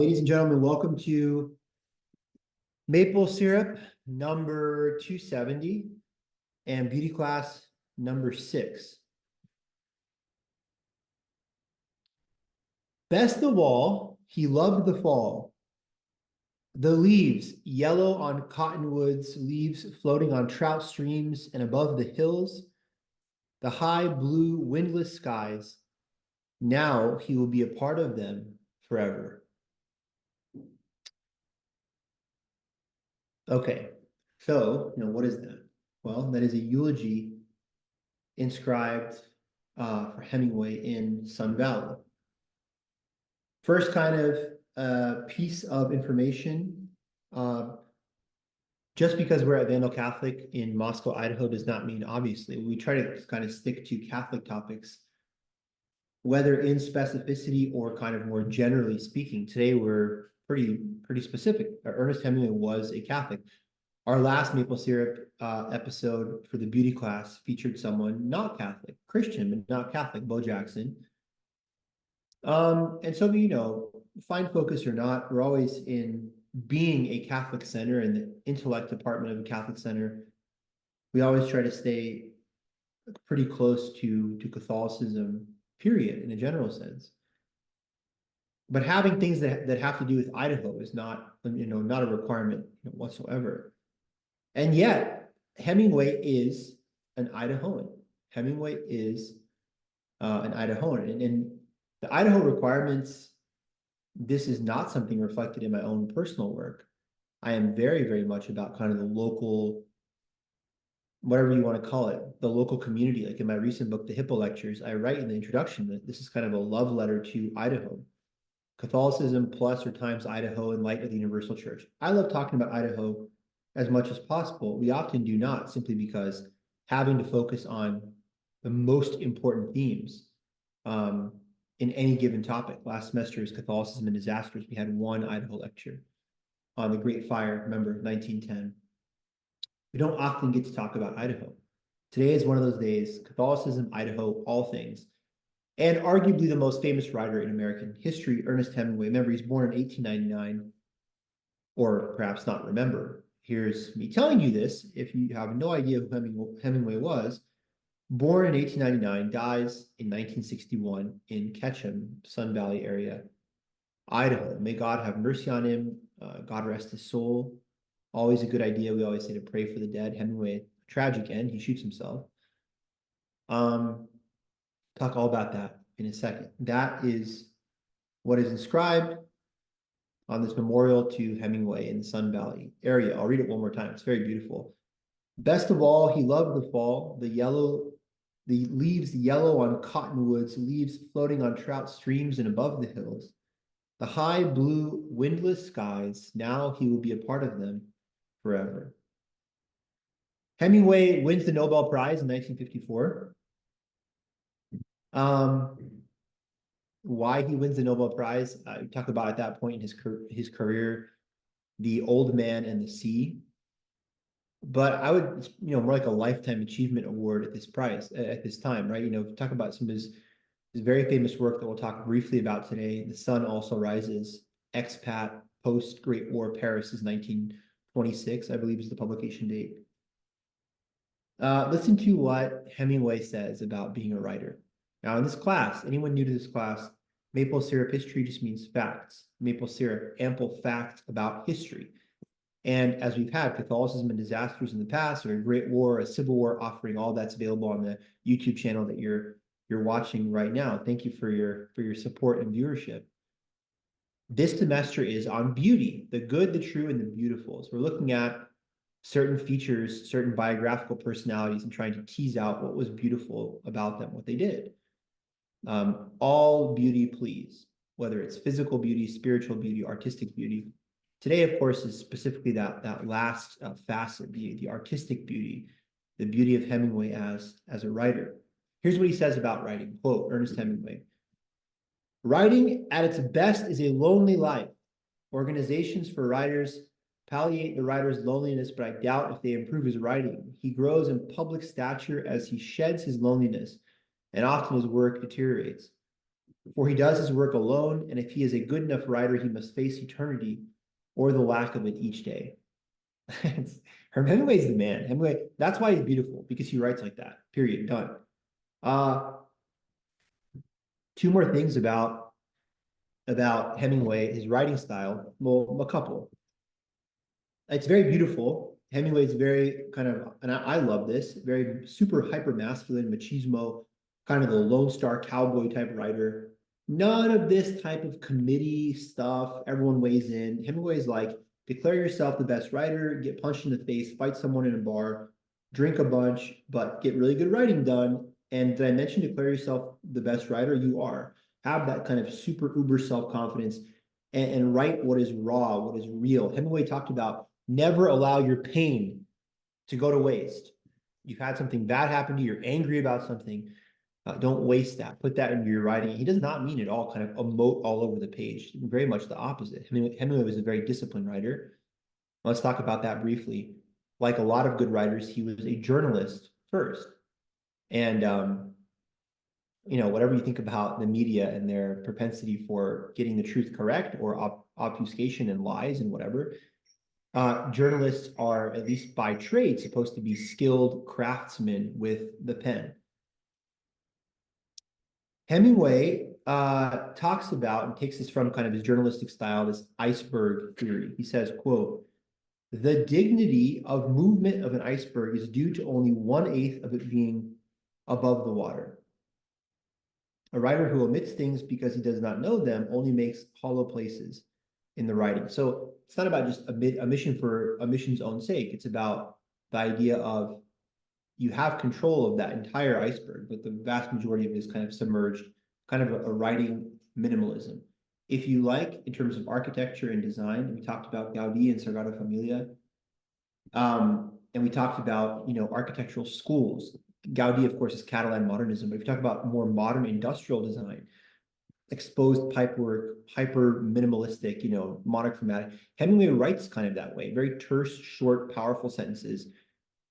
Ladies and gentlemen, welcome to maple syrup number 270 and beauty class number 6. Best of all, he loved the fall. The leaves, yellow on cottonwoods, leaves floating on trout streams and above the hills, the high blue windless skies. Now he will be a part of them forever. Okay, so, what is that? Well, that is a eulogy inscribed for Hemingway in Sun Valley. First kind of piece of information, just because we're at Vandal Catholic in Moscow, Idaho, does not mean, obviously, we try to kind of stick to Catholic topics, whether in specificity or kind of more generally speaking. Today, we're pretty specific. Ernest Hemingway was a Catholic. Our last maple syrup episode for the beauty class featured someone not Catholic, Christian, but not Catholic, Bo Jackson. And so, find focus or not, we're always in being a Catholic center and the intellect department of a Catholic center. We always try to stay pretty close to Catholicism, period, in a general sense. But having things that have to do with Idaho is not, not a requirement whatsoever. And yet, Hemingway is an Idahoan. Hemingway is an Idahoan. And the Idaho requirements, this is not something reflected in my own personal work. I am very, very much about kind of the local, whatever you want to call it, the local community. Like in my recent book, The Hippo Lectures, I write in the introduction that this is kind of a love letter to Idaho. Catholicism plus or times Idaho in light of the Universal Church. I love talking about Idaho as much as possible. We often do not, simply because having to focus on the most important themes in any given topic. Last semester is Catholicism and disasters. We had one Idaho lecture on the Great Fire, remember, 1910. We don't often get to talk about Idaho. Today is one of those days, Catholicism, Idaho, all things. And arguably the most famous writer in American history, Ernest Hemingway. Remember, he's born in 1899, or perhaps not remember. Here's me telling you this, if you have no idea who Hemingway was. Born in 1899, dies in 1961 in Ketchum, Sun Valley area, Idaho. May God have mercy on him. God rest his soul. Always a good idea. We always say to pray for the dead. Hemingway, tragic end. He shoots himself. Talk all about that in a second. That is what is inscribed on this memorial to Hemingway in the Sun Valley area. I'll read it one more time. It's very beautiful. Best of all, he loved the fall, the leaves yellow on cottonwoods, leaves floating on trout streams and above the hills, the high blue windless skies. Now he will be a part of them forever. Hemingway wins the Nobel Prize in 1954. Why he wins the Nobel Prize, we talk about at that point in his career, The Old Man and the Sea. But I would, more like a lifetime achievement award at this time, right? Talk about some of his very famous work that we'll talk briefly about today. The Sun Also Rises, Expat, Post-Great War Paris is 1926, I believe is the publication date. Listen to what Hemingway says about being a writer. Now, in this class, anyone new to this class, maple syrup history just means facts. Maple syrup, ample facts about history. And as we've had Catholicism and disasters in the past, or a Great War, a Civil War offering, all that's available on the YouTube channel that you're watching right now. Thank you for your support and viewership. This semester is on beauty, the good, the true, and the beautiful. So we're looking at certain features, certain biographical personalities, and trying to tease out what was beautiful about them, what they did. All beauty, please, whether it's physical beauty, spiritual beauty, artistic beauty. Today, of course, is specifically that last facet, the artistic beauty, the beauty of Hemingway as a writer. Here's what he says about writing, quote, Ernest Hemingway. Writing at its best is a lonely life. Organizations for writers palliate the writer's loneliness, but I doubt if they improve his writing. He grows in public stature as he sheds his loneliness, and often his work deteriorates. For he does his work alone, and if he is a good enough writer, he must face eternity or the lack of it each day. Hemingway's the man. Hemingway, that's why he's beautiful, because he writes like that. Period. Done. Uh, two more things about Hemingway, his writing style. Well, a couple. It's very beautiful. Hemingway's very kind of, and I love this, very super hyper masculine, machismo, kind of the Lone Star cowboy type writer. None of this type of committee stuff. Everyone weighs in. Hemingway's like, declare yourself the best writer, get punched in the face, fight someone in a bar, drink a bunch, but get really good writing done. And did I mention declare yourself the best writer? You are. Have that kind of super uber self-confidence and write what is raw, what is real. Hemingway talked about never allow your pain to go to waste. You've had something bad happen to you, you're angry about something. Don't waste that. Put that into your writing. He does not mean it all kind of emote all over the page. Very much the opposite. Hemingway was a very disciplined writer. Let's talk about that briefly. Like a lot of good writers, he was a journalist first. And, whatever you think about the media and their propensity for getting the truth correct or obfuscation and lies and whatever, journalists are, at least by trade, supposed to be skilled craftsmen with the pen. Hemingway talks about and takes this from kind of his journalistic style, this iceberg theory. He says, quote, the dignity of movement of an iceberg is due to only 1/8 of it being above the water. A writer who omits things because he does not know them only makes hollow places in the writing. So it's not about just omission for omission's own sake. It's about the idea of you have control of that entire iceberg, but the vast majority of it is kind of submerged, kind of a writing minimalism. If you like, in terms of architecture and design, we talked about Gaudí and Sagrada Familia, and we talked about, architectural schools. Gaudí, of course, is Catalan modernism, but if you talk about more modern industrial design, exposed pipework, hyper minimalistic, monochromatic. Hemingway writes kind of that way, very terse, short, powerful sentences,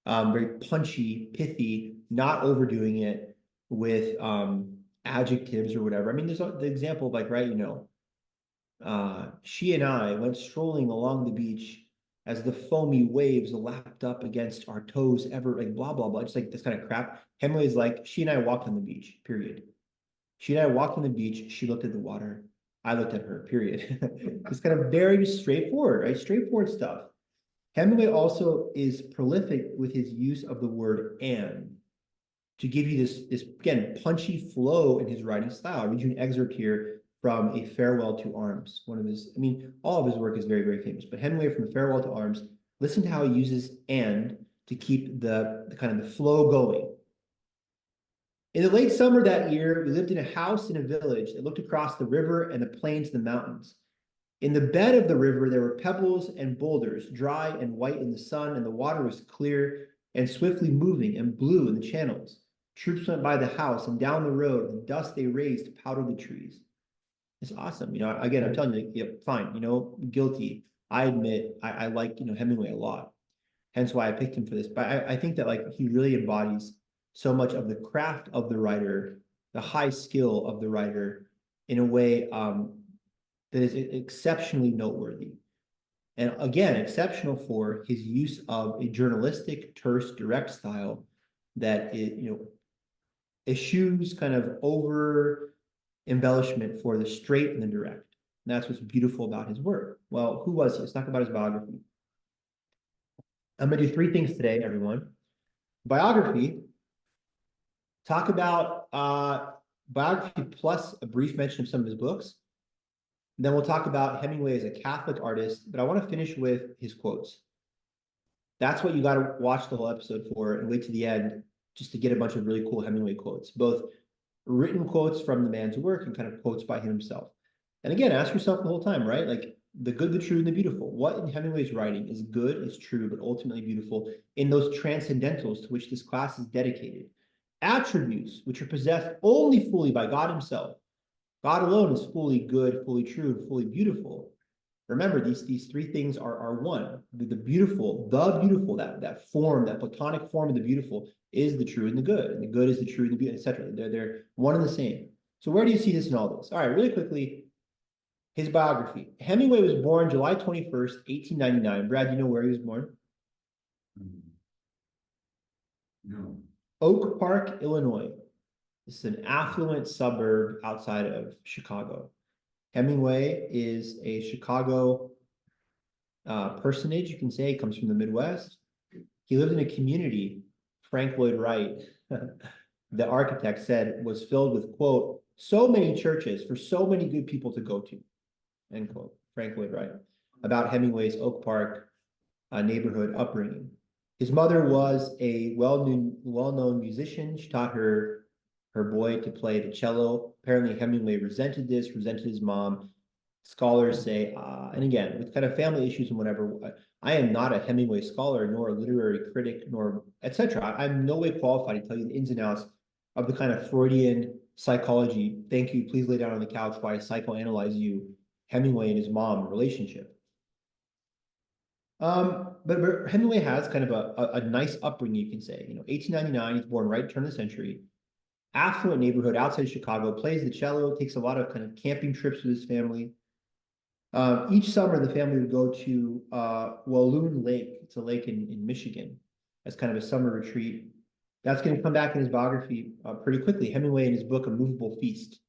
very punchy, pithy, not overdoing it with adjectives or whatever. I mean, there's the example of like, right, she and I went strolling along the beach as the foamy waves lapped up against our toes ever, like blah, blah, blah, just like this kind of crap. Hemingway's like, she and I walked on the beach, period. She and I walked on the beach. She looked at the water. I looked at her, period. It's kind of very straightforward, right? Straightforward stuff. Hemingway also is prolific with his use of the word and to give you this again, punchy flow in his writing style. I'll read you an excerpt here from A Farewell to Arms. One of his, all of his work is very, very famous, but Hemingway from A Farewell to Arms, listen to how he uses and to keep the kind of the flow going. In the late summer that year, we lived in a house in a village that looked across the river and the plains and the mountains. In the bed of the river, there were pebbles and boulders, dry and white in the sun, and the water was clear and swiftly moving and blue in the channels. Troops went by the house and down the road, and dust they raised powdered the trees. It's awesome. Again, I'm telling you, fine, guilty. I admit I like, Hemingway a lot. Hence why I picked him for this. But I think that like he really embodies so much of the craft of the writer, the high skill of the writer in a way that is exceptionally noteworthy. And again, exceptional for his use of a journalistic, terse, direct style that eschews kind of over embellishment for the straight and the direct. And that's what's beautiful about his work. Well, who was he? Let's talk about his biography. I'm going to do 3 things today, everyone. Biography, talk about biography plus a brief mention of some of his books. And then we'll talk about Hemingway as a Catholic artist, but I want to finish with his quotes. That's what you got to watch the whole episode for and wait to the end just to get a bunch of really cool Hemingway quotes, both written quotes from the man's work and kind of quotes by him himself. And again, ask yourself the whole time, right? Like the good, the true, and the beautiful. What in Hemingway's writing is good, is true, but ultimately beautiful in those transcendentals to which this class is dedicated. Attributes which are possessed only fully by God himself. God alone is fully good, fully true, and fully beautiful. Remember, these 3 things are one. The beautiful, that form, that platonic form of the beautiful is the true and the good is the true and the beautiful, etc. They're one and the same. So where do you see this in all this? All right, really quickly, his biography. Hemingway was born July 21st, 1899. Brad, do you know where he was born? No. Oak Park, Illinois. This is an affluent suburb outside of Chicago. Hemingway is a Chicago personage, you can say. He comes from the Midwest. He lived in a community, Frank Lloyd Wright, the architect, said was filled with, quote, so many churches for so many good people to go to, end quote. Frank Lloyd Wright, about Hemingway's Oak Park neighborhood upbringing. His mother was a well-known musician. She taught her boy to play the cello. Apparently, Hemingway resented this, resented his mom. Scholars say, and again, with kind of family issues and whatever, I am not a Hemingway scholar, nor a literary critic, nor etc. I'm no way qualified to tell you the ins and outs of the kind of Freudian psychology. Thank you. Please lay down on the couch while I psychoanalyze you, Hemingway and his mom relationship. But Hemingway has kind of a nice upbringing, you can say. 1899, he's born right turn of the century. Affluent neighborhood outside Chicago, plays the cello, takes a lot of kind of camping trips with his family. Each summer, the family would go to Walloon Lake. It's a lake in Michigan as kind of a summer retreat. That's going to come back in his biography pretty quickly. Hemingway in his book, A Movable Feast.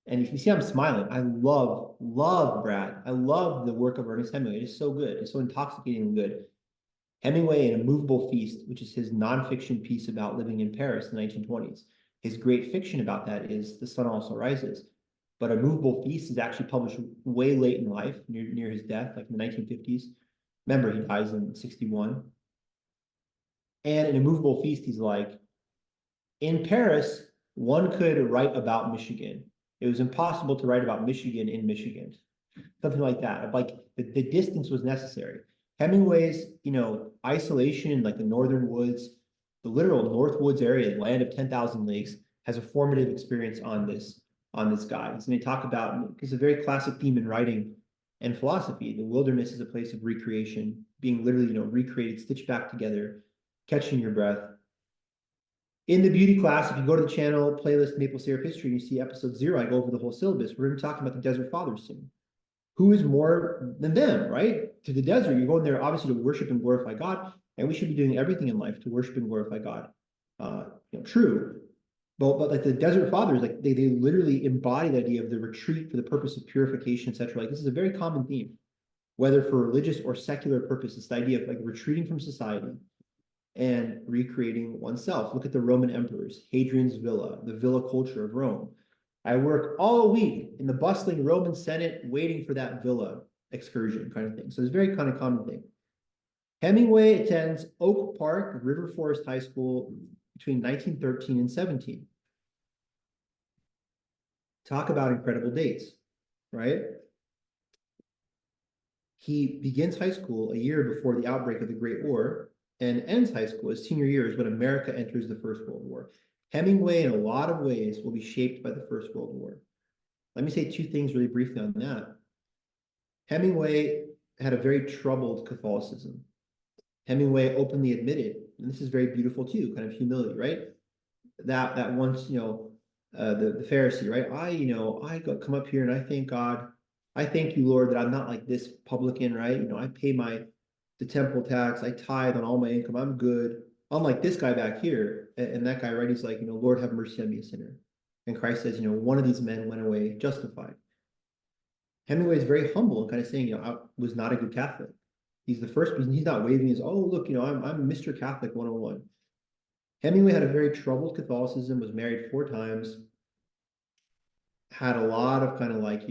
And if you see I'm smiling, I love Brad. I love the work of Ernest Hemingway. It is so good. It's so intoxicatingly good. Hemingway in A Movable Feast, which is his nonfiction piece about living in Paris in the 1920s. His great fiction about that is The Sun Also Rises. But A Movable Feast is actually published way late in life, near his death, like in the 1950s. Remember, he dies in 61. And in A Movable Feast, he's like, in Paris, one could write about Michigan. It was impossible to write about Michigan in Michigan. Something like that. Like the distance was necessary. Hemingway's, isolation in like the northern woods, the literal North Woods area, land of 10,000 lakes, has a formative experience on this guy. So they talk about, it's a very classic theme in writing and philosophy. The wilderness is a place of recreation, being literally, recreated, stitched back together, catching your breath. In the beauty class, if you go to the channel playlist Maple Syrup History, you see episode 0, I go over the whole syllabus. We're going to be talking about the Desert Fathers soon. Who is more than them, right? To the desert, you're going there obviously to worship and glorify God, and we should be doing everything in life to worship and glorify God. True. But like the Desert Fathers, like they literally embody the idea of the retreat for the purpose of purification, etc. Like this is a very common theme, whether for religious or secular purposes, the idea of like retreating from society and recreating oneself. Look at the Roman emperors, Hadrian's villa, the villa culture of Rome. I work all week in the bustling Roman Senate waiting for that villa excursion kind of thing. So it's a very kind of common thing. Hemingway attends Oak Park River Forest High School between 1913 and 17. Talk about incredible dates, right? He begins high school a year before the outbreak of the Great War and ends high school. His senior year is when America enters the First World War. Hemingway, in a lot of ways, will be shaped by the First World War. Let me say two things really briefly on that. Hemingway had a very troubled Catholicism. Hemingway openly admitted, and this is very beautiful too, kind of humility, right? That once, the Pharisee, right? I come up here and I thank God. I thank you, Lord, that I'm not like this publican, right? I pay the temple tax, I tithe on all my income, I'm good. Unlike this guy back here, and that guy, right? He's like, Lord, have mercy on me, a sinner. And Christ says, one of these men went away justified. Hemingway is very humble and kind of saying, I was not a good Catholic. He's the first person. He's not waving his, oh, look, I'm Mr. Catholic 101. Hemingway had a very troubled Catholicism, was married 4 times, had a lot of kind of like,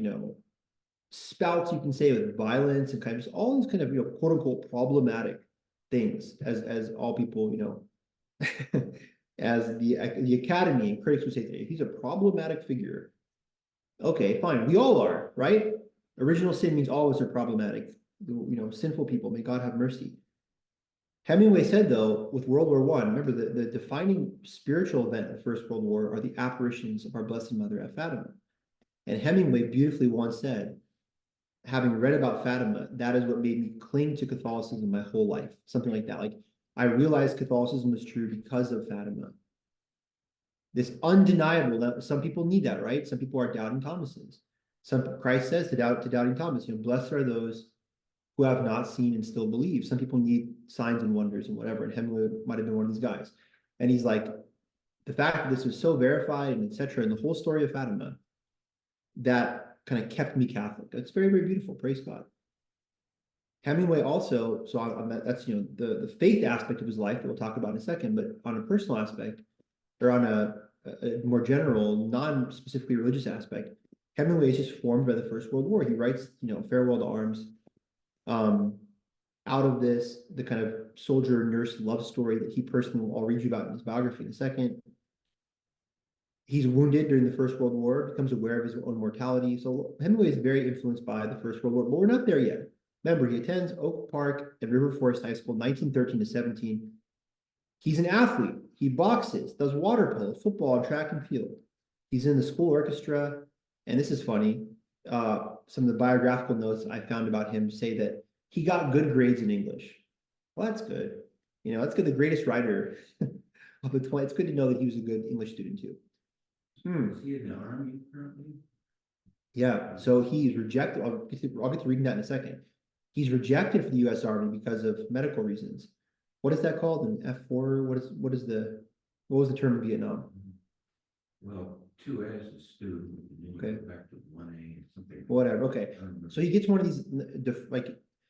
spouts, you can say, with violence and kind of just all these kind of, quote unquote, problematic things, as all people, as the academy and critics would say today. He's a problematic figure. Okay, fine. We all are, right? Original sin means all of us are problematic, sinful people. May God have mercy. Hemingway said, though, with World War I, remember the defining spiritual event of the First World War are the apparitions of our Blessed Mother at Fatima. And Hemingway beautifully once said, having read about Fatima, that is what made me cling to Catholicism my whole life. Something like that. Like, I realized Catholicism was true because of Fatima. This undeniable, that some people need that, right? Some people are doubting Thomases. Christ says to doubting Thomas, blessed are those who have not seen and still believe. Some people need signs and wonders and whatever, and Hemingway might have been one of these guys. And he's like, the fact that this was so verified and etc. and the whole story of Fatima, that kind of kept me Catholic. It's very, very beautiful. Praise God. Hemingway also, so that's the faith aspect of his life that we'll talk about in a second, but on a personal aspect, or on a more general, non-specifically religious aspect, Hemingway is just formed by the First World War. He writes, Farewell to Arms, out of this, the kind of soldier nurse love story that he personally, I'll read you about in his biography in a second. He's wounded during the First World War, becomes aware of his own mortality. So Hemingway is very influenced by the First World War, but we're not there yet. Remember, he attends Oak Park and River Forest High School, 1913 to 17. He's an athlete. He boxes, does water polo, football, and track and field. He's in the school orchestra. And this is funny. Some of the biographical notes I found about him say that he got good grades in English. Well, that's good. That's good. The greatest writer of the 20. It's good to know that he was a good English student too. Is he in the army currently? Yeah. So he's rejected. I'll get to reading that in a second. He's rejected for the U.S. Army because of medical reasons. What is that called? An F4? What was the term in Vietnam? Well, 2A is student, and then okay. You go back to 1A, something. Whatever. Okay. So he gets one of these,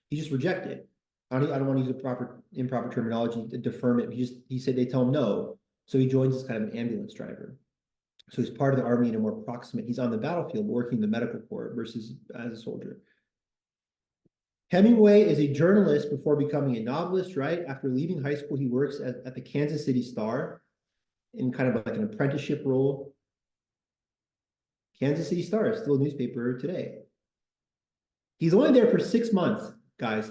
he's just rejected. I don't want to use a improper terminology to deferment. He said they tell him no. So he joins as kind of an ambulance driver. So he's part of the army in a more proximate, he's on the battlefield working in the medical corps versus as a soldier. Hemingway is a journalist before becoming a novelist, right? After leaving high school, he works at the Kansas City Star in kind of like an apprenticeship role. Kansas City Star is still a newspaper today. He's only there for 6 months, guys,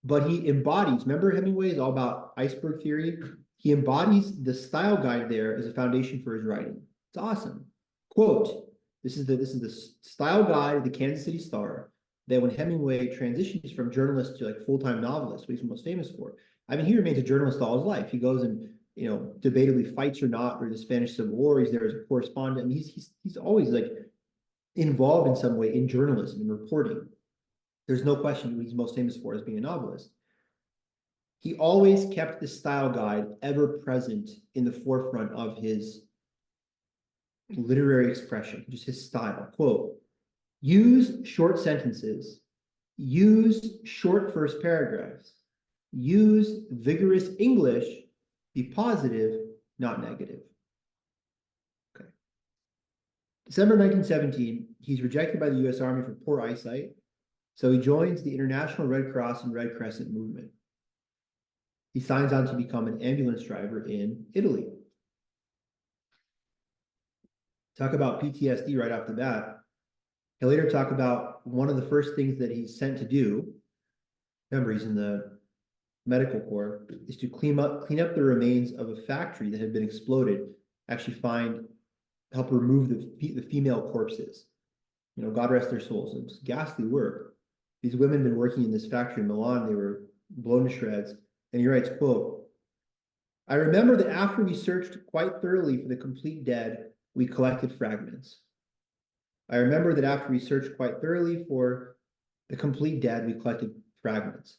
but he embodies, remember Hemingway is all about iceberg theory? He embodies the style guide there as a foundation for his writing. It's awesome. Quote, this is the style guide of the Kansas City Star that when Hemingway transitions from journalist to like full-time novelist, what he's most famous for. I mean, he remains a journalist all his life. He goes and, debatably fights or not during the Spanish Civil War. He's there as a correspondent. I mean, he's always like involved in some way in journalism and reporting. There's no question what he's most famous for as being a novelist. He always kept the style guide ever present in the forefront of his literary expression, just his style. Quote, use short sentences, use short first paragraphs, use vigorous English, be positive, not negative. Okay. December 1917, he's rejected by the U.S. Army for poor eyesight, so he joins the International Red Cross and Red Crescent movement. He signs on to become an ambulance driver in Italy. Talk about PTSD right off the bat. He'll later talk about one of the first things that he's sent to do. Remember, he's in the medical corps, is to clean up the remains of a factory that had been exploded. Actually help remove the female corpses. God rest their souls. It was ghastly work. These women had been working in this factory in Milan. They were blown to shreds. And he writes, quote, I remember that after we searched quite thoroughly for the complete dead, we collected fragments. I remember that after we searched quite thoroughly for the complete dead, we collected fragments.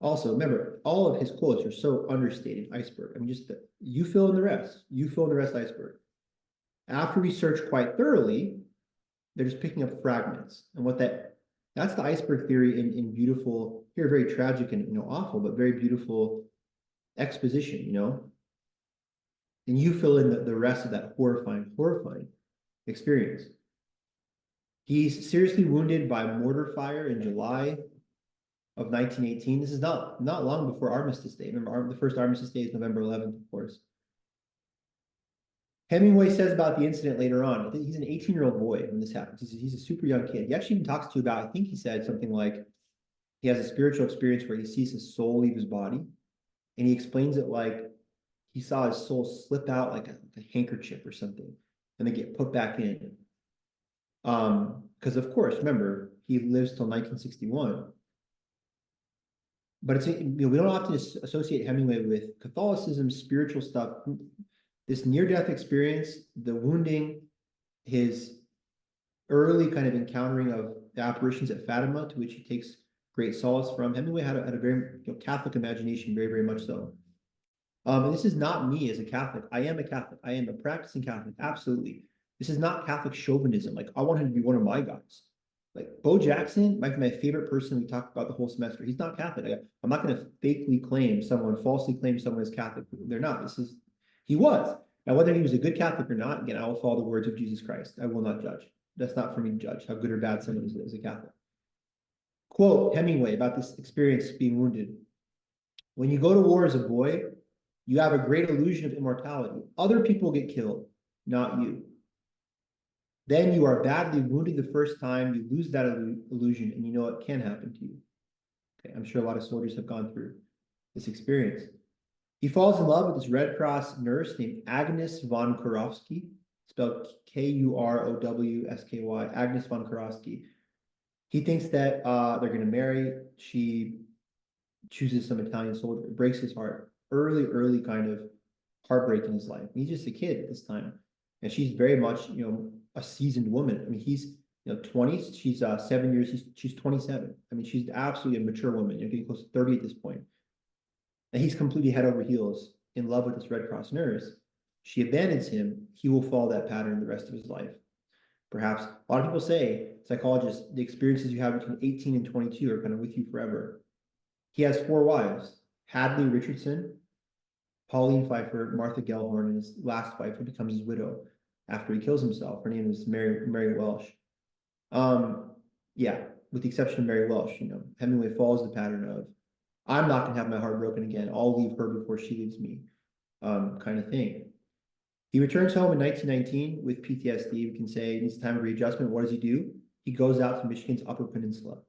Also, remember, all of his quotes are so understated, iceberg. I mean, just you fill in the rest. You fill in the rest, iceberg. After we searched quite thoroughly, they're just picking up fragments. And that's the iceberg theory in beautiful, here very tragic and awful, but very beautiful exposition, And you fill in the rest of that horrifying experience. He's seriously wounded by mortar fire in July of 1918. This is not long before Armistice Day. Remember, the first Armistice Day is November 11th, of course. Hemingway says about the incident later on, he's an 18-year-old boy when this happens. He's a super young kid. He actually even talks to you about, I think he said something like, he has a spiritual experience where he sees his soul leave his body. And he explains it like he saw his soul slip out like a handkerchief or something, and then get put back in. Because of course, remember, he lives till 1961. But we don't often associate Hemingway with Catholicism, spiritual stuff. this near-death experience, the wounding, his early kind of encountering of the apparitions at Fatima, to which he takes great solace from. Hemingway had a very Catholic imagination, very, very much so. And this is not me as a Catholic. I am a Catholic. I am a practicing Catholic. Absolutely. This is not Catholic chauvinism. Like, I want him to be one of my guys. Like, Bo Jackson might be my favorite person we talked about the whole semester. He's not Catholic. I'm not going to falsely claim someone is Catholic. They're not. He was. Now, whether he was a good Catholic or not, again, I will follow the words of Jesus Christ. I will not judge. That's not for me to judge how good or bad someone is as a Catholic. Quote Hemingway about this experience being wounded. When you go to war as a boy, you have a great illusion of immortality. Other people get killed, not you. Then you are badly wounded the first time, you lose that illusion, and you know it can happen to you. Okay, I'm sure a lot of soldiers have gone through this experience. He falls in love with this Red Cross nurse named Agnes von Kurowski, spelled Kurowsky, Agnes von Kurowski. He thinks that they're going to marry. She chooses some Italian soldier. It breaks his heart. Early kind of heartbreak in his life. He's just a kid at this time. And she's very much, a seasoned woman. I mean, he's, 20s. She's 7 years. She's 27. I mean, she's absolutely a mature woman. You're getting close to 30 at this point. And he's completely head over heels in love with this Red Cross nurse. She abandons him. He will follow that pattern the rest of his life. Perhaps a lot of people say, psychologists, the experiences you have between 18 and 22 are kind of with you forever. He has 4 wives: Hadley Richardson, Pauline Pfeiffer, Martha Gellhorn, and his last wife, who becomes his widow after he kills himself. Her name is Mary Welsh. Yeah, with the exception of Mary Welsh, Hemingway follows the pattern of, I'm not gonna have my heart broken again. I'll leave her before she leaves me, kind of thing. He returns home in 1919 with PTSD. We can say he needs time of readjustment. What does he do? He goes out to Michigan's Upper Peninsula.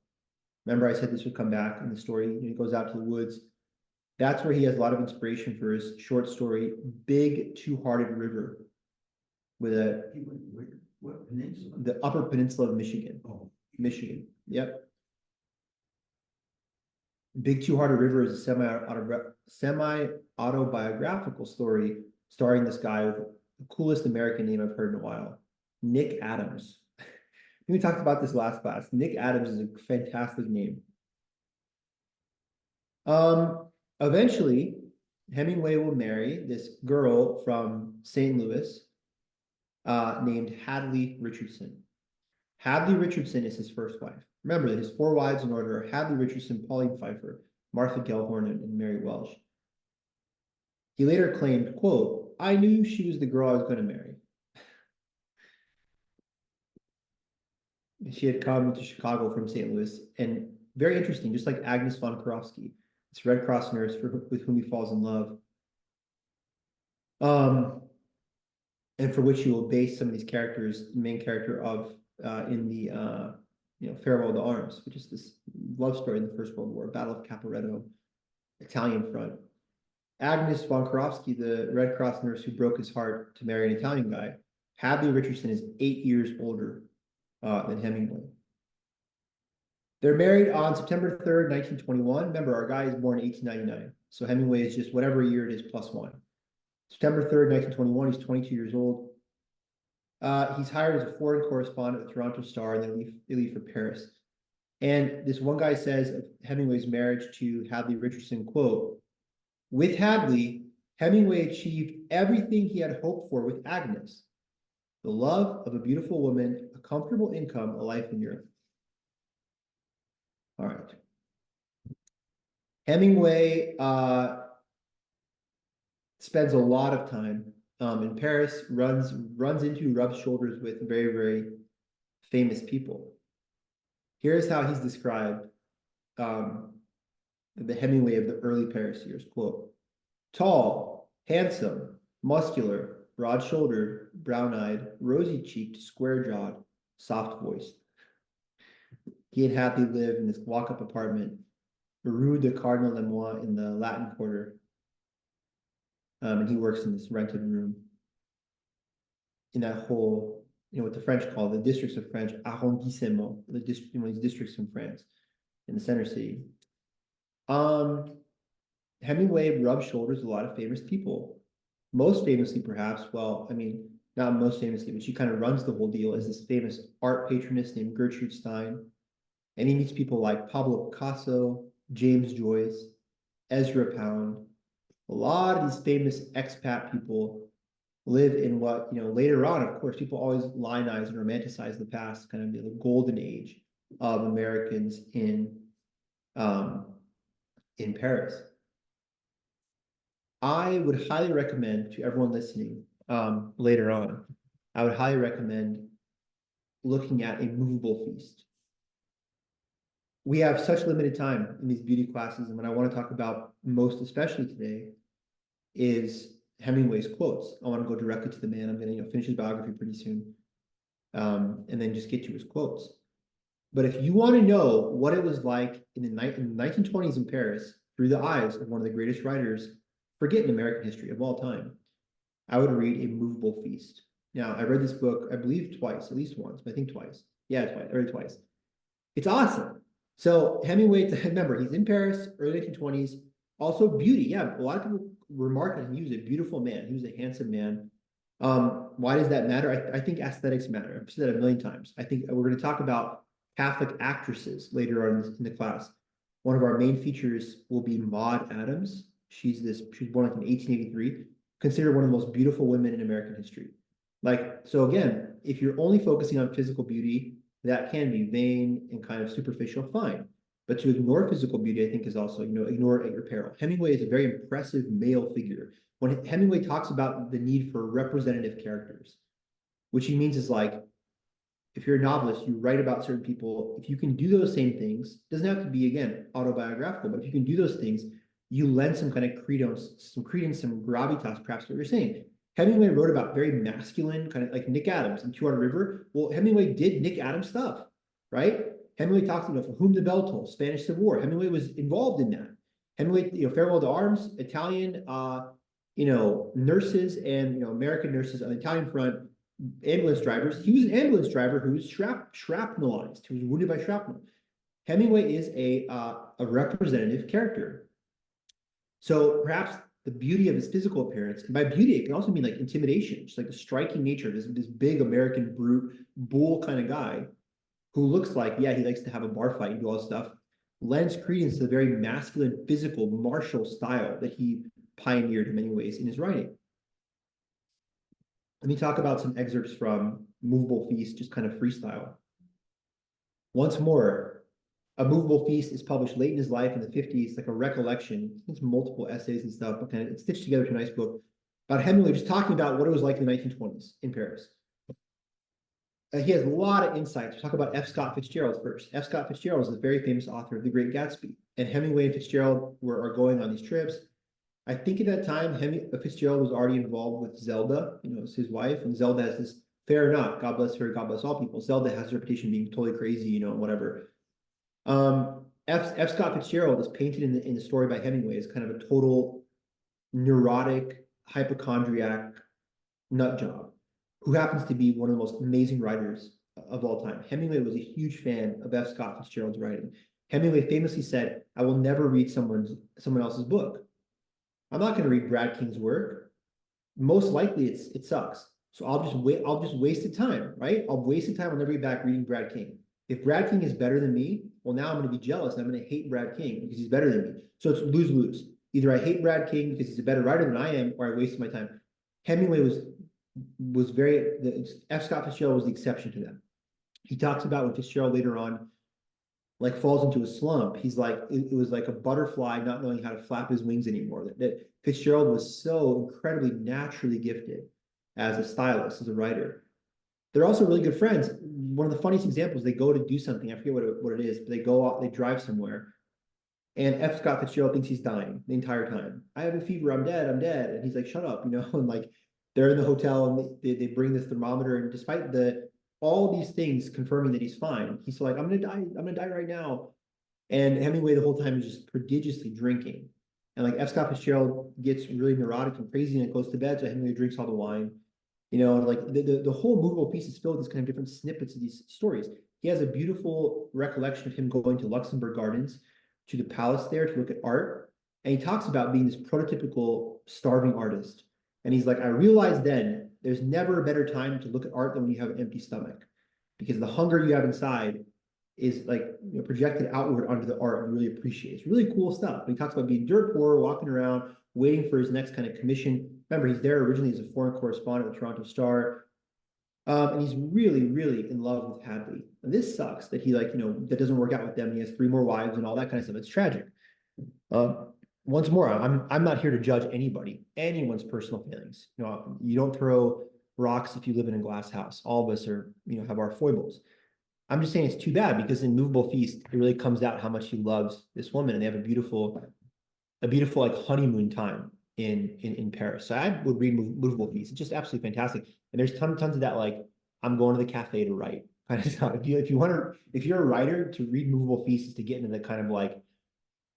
Remember, I said this would come back in the story. He goes out to the woods. That's where he has a lot of inspiration for his short story, Big Two-Hearted River, with what peninsula? The Upper Peninsula of Michigan. Oh, Michigan. Yep. Big Two-Hearted River is a semi-autobiographical story starring this guy with the coolest American name I've heard in a while, Nick Adams. We talked about this last class. Nick Adams is a fantastic name. Eventually, Hemingway will marry this girl from St. Louis named Hadley Richardson. Hadley Richardson is his first wife. Remember that his 4 wives in order are Hadley Richardson, Pauline Pfeiffer, Martha Gellhorn, and Mary Welsh. He later claimed, quote, I knew she was the girl I was going to marry. She had come to Chicago from St. Louis, and very interesting, just like Agnes von Kurowski, this Red Cross nurse with whom he falls in love, and for which he will base some of these characters, the main character of in the Farewell to Arms, which is this love story in the First World War, Battle of Caporetto, Italian front. Agnes von Kurowski, the Red Cross nurse who broke his heart to marry an Italian guy, Hadley Richardson is 8 years older than Hemingway. They're married on September 3rd, 1921. Remember, our guy is born in 1899. So Hemingway is just whatever year it is plus 1. September 3rd, 1921, he's 22 years old. He's hired as a foreign correspondent at the Toronto Star, and they leave for Paris. And this one guy says of Hemingway's marriage to Hadley Richardson, quote, with Hadley, Hemingway achieved everything he had hoped for with Agnes: the love of a beautiful woman, a comfortable income, a life in Europe. All right. Hemingway spends a lot of time in Paris, rubs shoulders with very, very famous people. Here's how he's described the Hemingway of the early Paris years, quote, tall, handsome, muscular, broad-shouldered, brown-eyed, rosy-cheeked, square-jawed, soft-voiced. He and Hadley live in this walk-up apartment, Rue de Cardinal Lemoine in the Latin Quarter. And he works in this rented room in that whole, what the French call the districts of French, arrondissement, these districts in France, in the center city. Hemingway rubbed shoulders with a lot of famous people. most famously perhaps, well, I mean, not most famously, but she kind of runs the whole deal, is this famous art patroness named Gertrude Stein. And he meets people like Pablo Picasso, James Joyce, Ezra Pound. A lot of these famous expat people live in what, later on, of course, people always lionize and romanticize the past, kind of the golden age of Americans um, in Paris. I would highly recommend to everyone listening later on, I would highly recommend looking at A Movable Feast. We have such limited time in these beauty classes, and what I want to talk about most especially today is Hemingway's quotes. I want to go directly to the man. I'm going to finish his biography pretty soon, and then just get to his quotes. But if you want to know what it was like in the 1920s in Paris through the eyes of one of the greatest writers, forget in American history of all time, I would read A Movable Feast. Now, I read this book, I believe twice, at least once, but I think twice. Yeah, twice. I read it twice. It's awesome. So Hemingway, remember, he's in Paris, early 1920s. Also beauty. Yeah, a lot of people remark on him. He was a beautiful man. He was a handsome man. Why does that matter? I think aesthetics matter. I've said that a million times. I think we're going to talk about Catholic actresses later on in the class. One of our main features will be Maud Adams. She was born like in 1883, considered one of the most beautiful women in American history. Like, so again, if you're only focusing on physical beauty, that can be vain and kind of superficial, fine. But to ignore physical beauty, I think is also, ignore it at your peril. Hemingway is a very impressive male figure. When Hemingway talks about the need for representative characters, which he means is like, if you're a novelist, you write about certain people. If you can do those same things, doesn't have to be, again, autobiographical, but if you can do those things, you lend some kind of credence, some gravitas, perhaps what you're saying. Hemingway wrote about very masculine, kind of like Nick Adams in 200 River. Well, Hemingway did Nick Adams stuff, right? Hemingway talks about For Whom the Bell Tolls, Spanish Civil War. Hemingway was involved in that. Hemingway, Farewell to Arms, Italian, nurses and, American nurses on the Italian front, ambulance drivers. He was an ambulance driver who was shrapnelized, who was wounded by shrapnel. Hemingway is a representative character. So perhaps the beauty of his physical appearance, and by beauty, it can also mean like intimidation, just like the striking nature of this big American brute, bull kind of guy who looks like, yeah, he likes to have a bar fight and do all this stuff, lends credence to the very masculine, physical, martial style that he pioneered in many ways in his writing. Let me talk about some excerpts from Movable Feast, just kind of freestyle. Once more, A Movable Feast is published late in his life in the 50s, like a recollection. It's multiple essays and stuff, but kind of it's stitched together to a nice book about Hemingway just talking about what it was like in the 1920s in Paris. He has a lot of insights. We'll talk about F. Scott Fitzgerald first. F. Scott Fitzgerald is a very famous author of The Great Gatsby, and Hemingway and Fitzgerald are going on these trips. I think at that time, Fitzgerald was already involved with Zelda, it's his wife, and Zelda has this, fair or not, God bless her, God bless all people. Zelda has a reputation of being totally crazy, whatever. F. Scott Fitzgerald is painted in the story by Hemingway as kind of a total neurotic, hypochondriac nut job, who happens to be one of the most amazing writers of all time. Hemingway was a huge fan of F. Scott Fitzgerald's writing. Hemingway famously said, "I will never read someone else's book. I'm not going to read Brad King's work. Most likely it sucks. So I'll just waste the time, right? I'll waste the time. I'll never get back reading Brad King. If Brad King is better than me, well, now I'm going to be jealous and I'm going to hate Brad King because he's better than me. So it's lose-lose. Either I hate Brad King because he's a better writer than I am, or I wasted my time." Hemingway was F. Scott Fitzgerald was the exception to that. He talks about when Fitzgerald later on like falls into a slump. He's like, it was like a butterfly not knowing how to flap his wings anymore. That Fitzgerald was so incredibly naturally gifted as a stylist, as a writer. They're also really good friends. One of the funniest examples, they go to do something. I forget what it is, but they go out, they drive somewhere. And F. Scott Fitzgerald thinks he's dying the entire time. "I have a fever, I'm dead. And he's like, "Shut up," and like they're in the hotel and they bring this thermometer, and despite all these things confirming that he's fine, he's like, I'm gonna die right now. And Hemingway the whole time is just prodigiously drinking. And like F. Scott Fitzgerald gets really neurotic and crazy and goes to bed, so Hemingway drinks all the wine. And like the whole movable piece is filled with these kind of different snippets of these stories. He has a beautiful recollection of him going to Luxembourg Gardens, to the palace there to look at art. And he talks about being this prototypical starving artist And he's like, I realized then there's never a better time to look at art than when you have an empty stomach, because the hunger you have inside is like, projected outward onto the art and really appreciates. Really cool stuff. He talks about being dirt poor, walking around, waiting for his next kind of commission. Remember, he's there originally as a foreign correspondent at the Toronto Star. And he's really, really in love with Hadley. And this sucks that he, like, that doesn't work out with them. He has 3 more wives and all that kind of stuff. It's tragic. Once more, I'm not here to judge anyone's personal feelings. You don't throw rocks if you live in a glass house. All of us are, have our foibles. I'm just saying it's too bad, because in Movable Feast, it really comes out how much he loves this woman, and they have a beautiful like honeymoon time in Paris. So I would read Movable Feast. It's just absolutely fantastic. And there's tons of that, like, I'm going to the cafe to write kind of stuff. If you're a writer, to read Movable Feast is to get into the kind of like,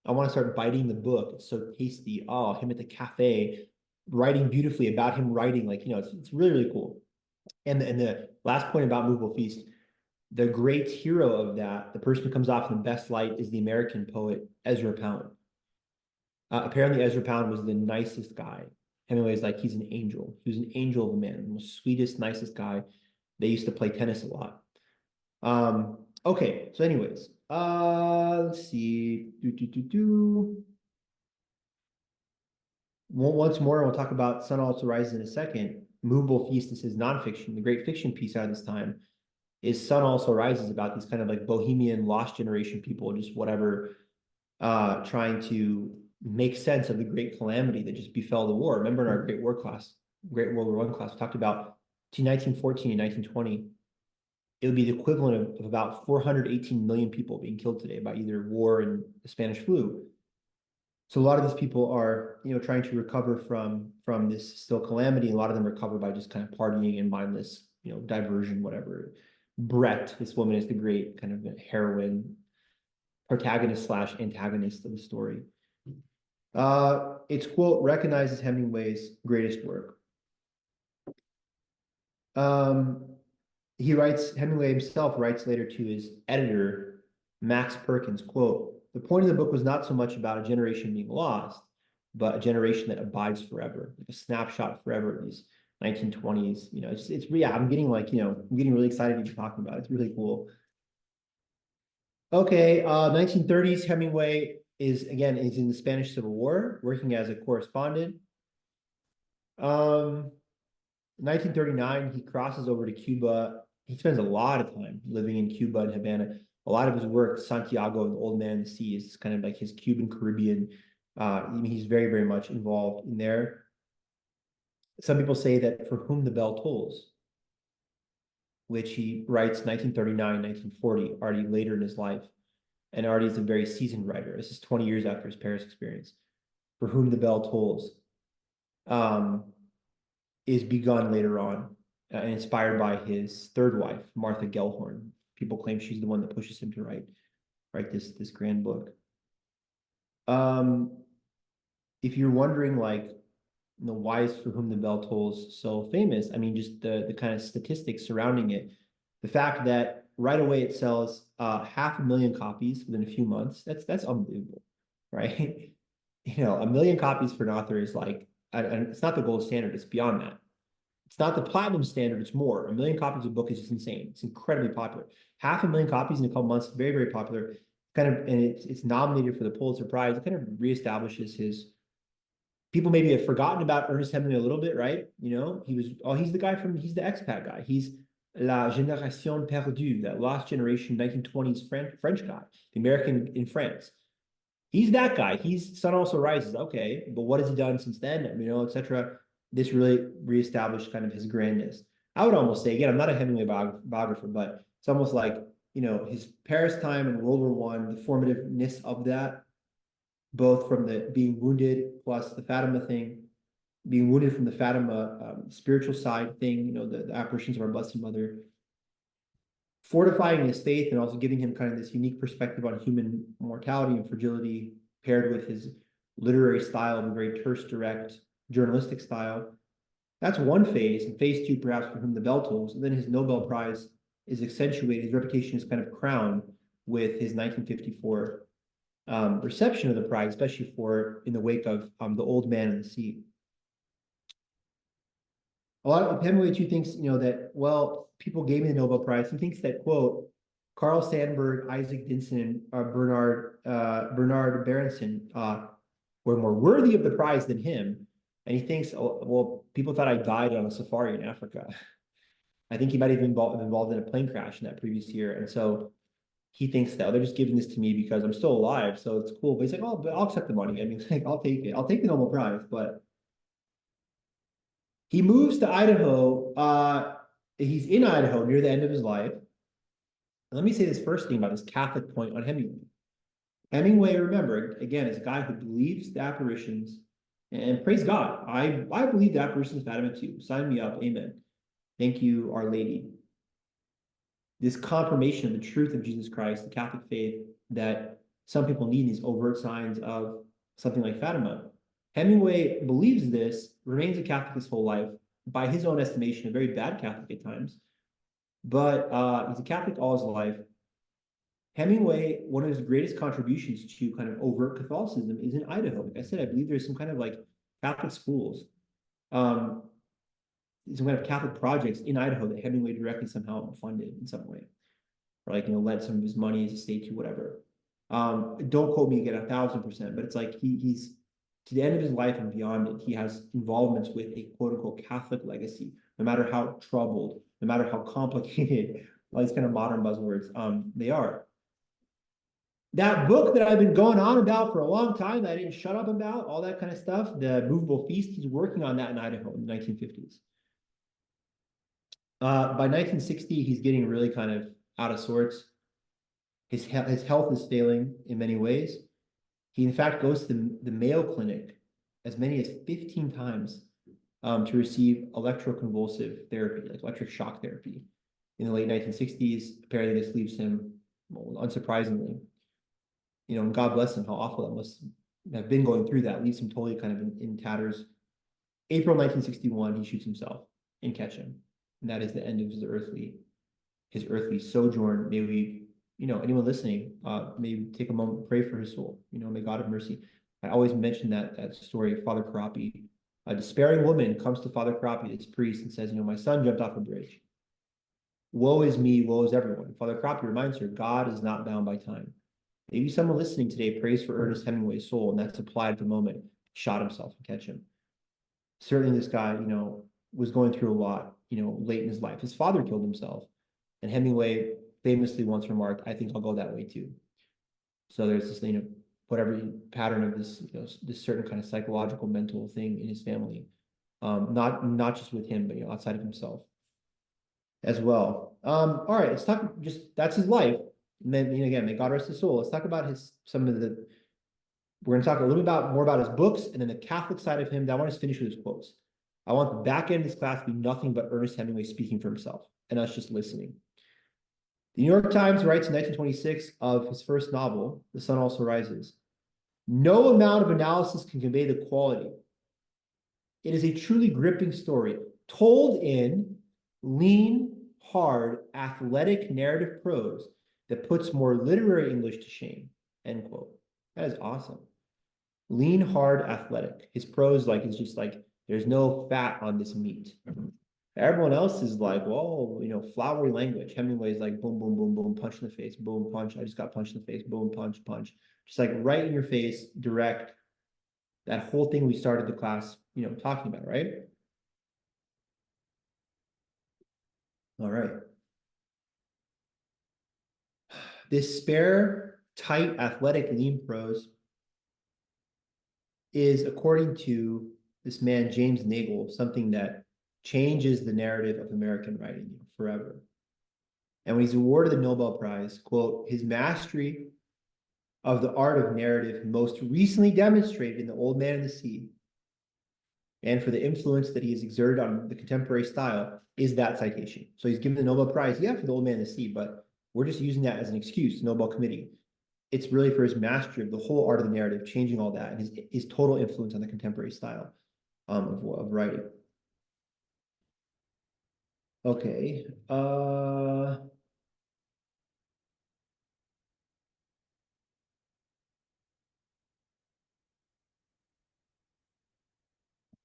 I want to start biting the book. It's so tasty. Oh, him at the cafe writing beautifully about him writing, like, it's really, really cool. And the last point about Movable Feast, the great hero of that, the person who comes off in the best light, is the American poet Ezra Pound. Apparently Ezra Pound was the nicest guy. Hemingway's like, he's an angel. He was an angel of a man, the most sweetest, nicest guy. They used to play tennis a lot. Okay, so anyways, let's see. Once more, we'll talk about Sun Also Rises in a second. Movable Feast is his nonfiction. The great fiction piece out of this time is Sun Also Rises, about these kind of like bohemian lost generation people, just whatever, trying to make sense of the great calamity that just befell the war. Remember in our Great World War I class, we talked about between 1914 and 1920, it would be the equivalent of about 418 million people being killed today by either war and the Spanish flu. So a lot of these people are, trying to recover from this still calamity. A lot of them recover by just kind of partying and mindless, diversion, whatever. Brett, this woman, is the great kind of heroine, protagonist slash antagonist of the story. Its quote recognizes Hemingway's greatest work. Hemingway himself writes later to his editor, Max Perkins, quote, the point of the book was not so much about a generation being lost, but a generation that abides forever, like a snapshot forever of these 1920s. I'm getting I'm getting really excited to be talking about it. It's really cool. Okay, 1930s, Hemingway is in the Spanish Civil War, working as a correspondent. 1939, he crosses over to Cuba. He spends a lot of time living in Cuba and Havana. A lot of his work, Santiago and the Old Man in the Sea, is kind of like his Cuban Caribbean. He's very, very much involved in there. Some people say that For Whom the Bell Tolls, which he writes 1939, 1940, already later in his life, and already is a very seasoned writer. This is 20 years after his Paris experience. For Whom the Bell Tolls is begun later on, and inspired by his third wife, Martha Gellhorn. People claim she's the one that pushes him to write this grand book. If you're wondering, like, why is For Whom the Bell Tolls so famous? I mean, just the kind of statistics surrounding it. The fact that right away it sells 500,000 copies within a few months. That's unbelievable, right? 1,000,000 copies for an author is like, it's not the gold standard. It's beyond that. It's not the platinum standard. It's more. 1,000,000 copies of a book is just insane. It's incredibly popular. 500,000 copies in a couple months, very, very popular. And it's nominated for the Pulitzer Prize. It kind of reestablishes his. People maybe have forgotten about Ernest Hemingway a little bit, right? He's the expat guy. He's La Génération Perdue, that lost generation 1920s French guy, the American in France. He's that guy. He's Sun Also Rises. Okay, but what has he done since then? Etc. This really reestablished kind of his grandness. I would almost say, again, I'm not a Hemingway biographer, but it's almost like, his Paris time and World War I, the formativeness of that, both from the being wounded plus the Fatima thing, being wounded from the Fatima spiritual side thing, the apparitions of our Blessed Mother, fortifying his faith and also giving him kind of this unique perspective on human mortality and fragility, paired with his literary style of a very terse, direct, journalistic style. That's one phase, and phase 2, perhaps, For Whom the Bell Tolls. And then his Nobel Prize is accentuated. His reputation is kind of crowned with his 1954 reception of the prize, especially in the wake of The Old Man in the Sea. A lot of Hemingway too thinks, that, well, people gave me the Nobel Prize. He thinks that, quote, Carl Sandburg, Isaac Dinesen, and Bernard Berenson were more worthy of the prize than him. And he thinks, oh, well, people thought I died on a safari in Africa. I think he might have been involved in a plane crash in that previous year. And so he thinks that, oh, they're just giving this to me because I'm still alive. So it's cool. But he's like, oh, but I'll accept the money. I mean, like, I'll take it. I'll take the Nobel Prize. But he moves to Idaho. He's in Idaho near the end of his life. And let me say this first thing about his Catholic point on Hemingway. Hemingway, remember, again, is a guy who believes the apparitions and praise God. I believe the apparitions of Fatima too. Sign me up. Amen. Thank you, Our Lady. This confirmation of the truth of Jesus Christ, the Catholic faith, that some people need these overt signs of something like Fatima. Hemingway believes this, remains a Catholic his whole life, by his own estimation, a very bad Catholic at times, but he's a Catholic all his life. Hemingway, one of his greatest contributions to kind of overt Catholicism is in Idaho. Like I said, I believe there's some kind of like Catholic schools, um, some kind of Catholic projects in Idaho that Hemingway directly somehow funded in some way, or like, led some of his money, his estate to whatever. Don't quote me again 1,000%, but it's like he's to the end of his life and beyond it, he has involvements with a quote unquote Catholic legacy, no matter how troubled, no matter how complicated, all these kind of modern buzzwords they are. That book that I've been going on about for a long time, that I didn't shut up about, all that kind of stuff, the Movable Feast, he's working on that in Idaho in the 1950s. By 1960, he's getting really kind of out of sorts. His health is failing in many ways. He, in fact, goes to the Mayo Clinic as many as 15 times to receive electroconvulsive therapy, like electric shock therapy. In the late 1960s, apparently this leaves him, well, unsurprisingly, and God bless him, how awful that must have been going through that, leaves him totally kind of in tatters. April 1961, he shoots himself in Ketchum. And that is the end of his earthly sojourn. May we, anyone listening, may take a moment, pray for his soul. May God have mercy. I always mention that story of Father Karapi. A despairing woman comes to Father Karapi, this priest, and says, my son jumped off a bridge. Woe is me, woe is everyone. Father Karapi reminds her, God is not bound by time. Maybe someone listening today prays for Ernest Hemingway's soul, and that's applied at the moment. Shot himself and catch him. Certainly, this guy, was going through a lot, late in his life. His father killed himself, and Hemingway famously once remarked, "I think I'll go that way too." So there's this, whatever pattern of this, this certain kind of psychological, mental thing in his family, not just with him, but outside of himself as well. All right, let's talk. That's his life. And then, again, may God rest his soul. Let's talk about some of the. We're going to talk a little bit more about his books and then the Catholic side of him. I want to finish with his quotes. I want the back end of this class to be nothing but Ernest Hemingway speaking for himself and us just listening. The New York Times writes in 1926 of his first novel, The Sun Also Rises, no amount of analysis can convey the quality. It is a truly gripping story told in lean, hard, athletic narrative prose that puts more literary English to shame, end quote. That is awesome. Lean, hard, athletic. His prose is just like, there's no fat on this meat. Everyone else is like, whoa, flowery language. Hemingway's like, boom, boom, boom, boom, punch in the face, boom, punch. I just got punched in the face, boom, punch, punch. Just like right in your face, direct. That whole thing we started the class, talking about, right? All right. This spare, tight, athletic, lean prose is, according to this man, James Nagle, something that changes the narrative of American writing forever. And when he's awarded the Nobel Prize, quote, his mastery of the art of narrative most recently demonstrated in The Old Man and the Sea, and for the influence that he has exerted on the contemporary style, is that citation. So he's given the Nobel Prize, yeah, for The Old Man and the Sea, but we're just using that as an excuse, the Nobel Committee. It's really for his mastery of the whole art of the narrative, changing all that, and his total influence on the contemporary style of writing. Okay. For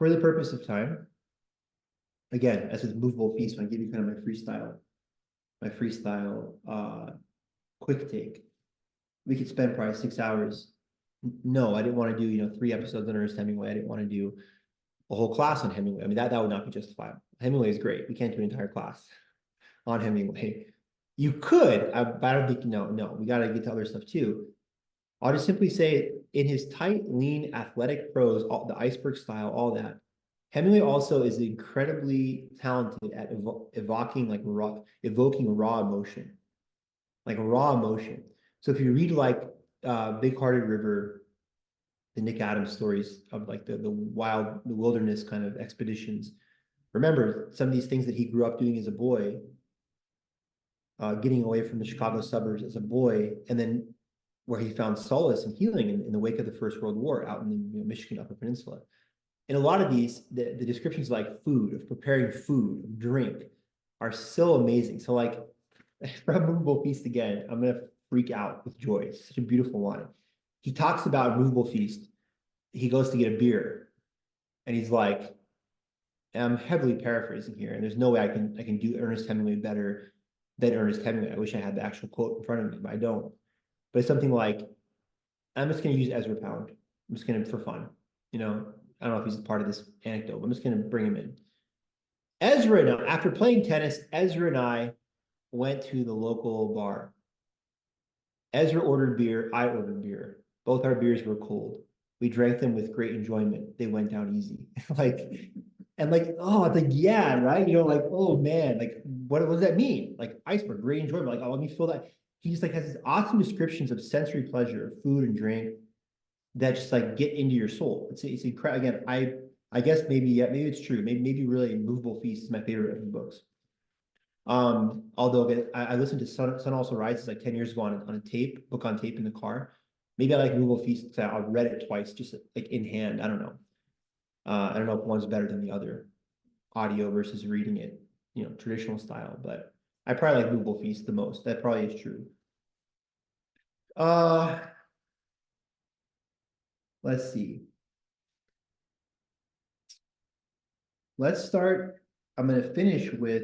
the purpose of time, again, as with movable feast, when I give you kind of my freestyle quick take, we could spend probably 6 hours. No, I didn't want to do, 3 episodes on Ernest Hemingway. I didn't want to do a whole class on Hemingway. I mean, that would not be justifiable. Hemingway is great. We can't do an entire class on Hemingway. You could, but I don't think, no, we got to get to other stuff too. I'll just simply say, in his tight, lean, athletic prose, the iceberg style, all that, Hemingway also is incredibly talented at evoking raw emotion, like raw emotion. So if you read like Big Hearted River, the Nick Adams stories of like the wilderness kind of expeditions, remember some of these things that he grew up doing as a boy, getting away from the Chicago suburbs as a boy, and then where he found solace and healing in the wake of the First World War out in the Michigan Upper Peninsula. In a lot of these, the descriptions like food, of preparing food, of drink, are so amazing. So like from Movable Feast again, I'm gonna freak out with joy. It's such a beautiful line. He talks about Movable Feast. He goes to get a beer, and he's like, and I'm heavily paraphrasing here, and there's no way I can do Ernest Hemingway better than Ernest Hemingway. I wish I had the actual quote in front of me, but I don't. But it's something like, I'm just going to use Ezra Pound. I'm just going to, for fun. I don't know if he's a part of this anecdote, but I'm just going to bring him in. Ezra and I, after playing tennis, Ezra and I went to the local bar. Ezra ordered beer. I ordered beer. Both our beers were cold. We drank them with great enjoyment. They went down easy. Oh, it's like, yeah, right? Like, oh man, like, what does that mean? Like, iceberg, great enjoyment. Like, oh, let me feel that. He just like has these awesome descriptions of sensory pleasure, of food and drink that just like get into your soul. It's incredible. Again, I guess maybe it's true. Maybe really Movable Feast is my favorite of the books. Although I listened to Sun Also Rises like 10 years ago on a book on tape in the car. Maybe I like Movable Feast because I read it twice, just like in hand. I don't know. I don't know if one's better than the other, audio versus reading it, traditional style. But I probably like Movable Feast the most. That probably is true. Let's see. Let's start. I'm gonna finish with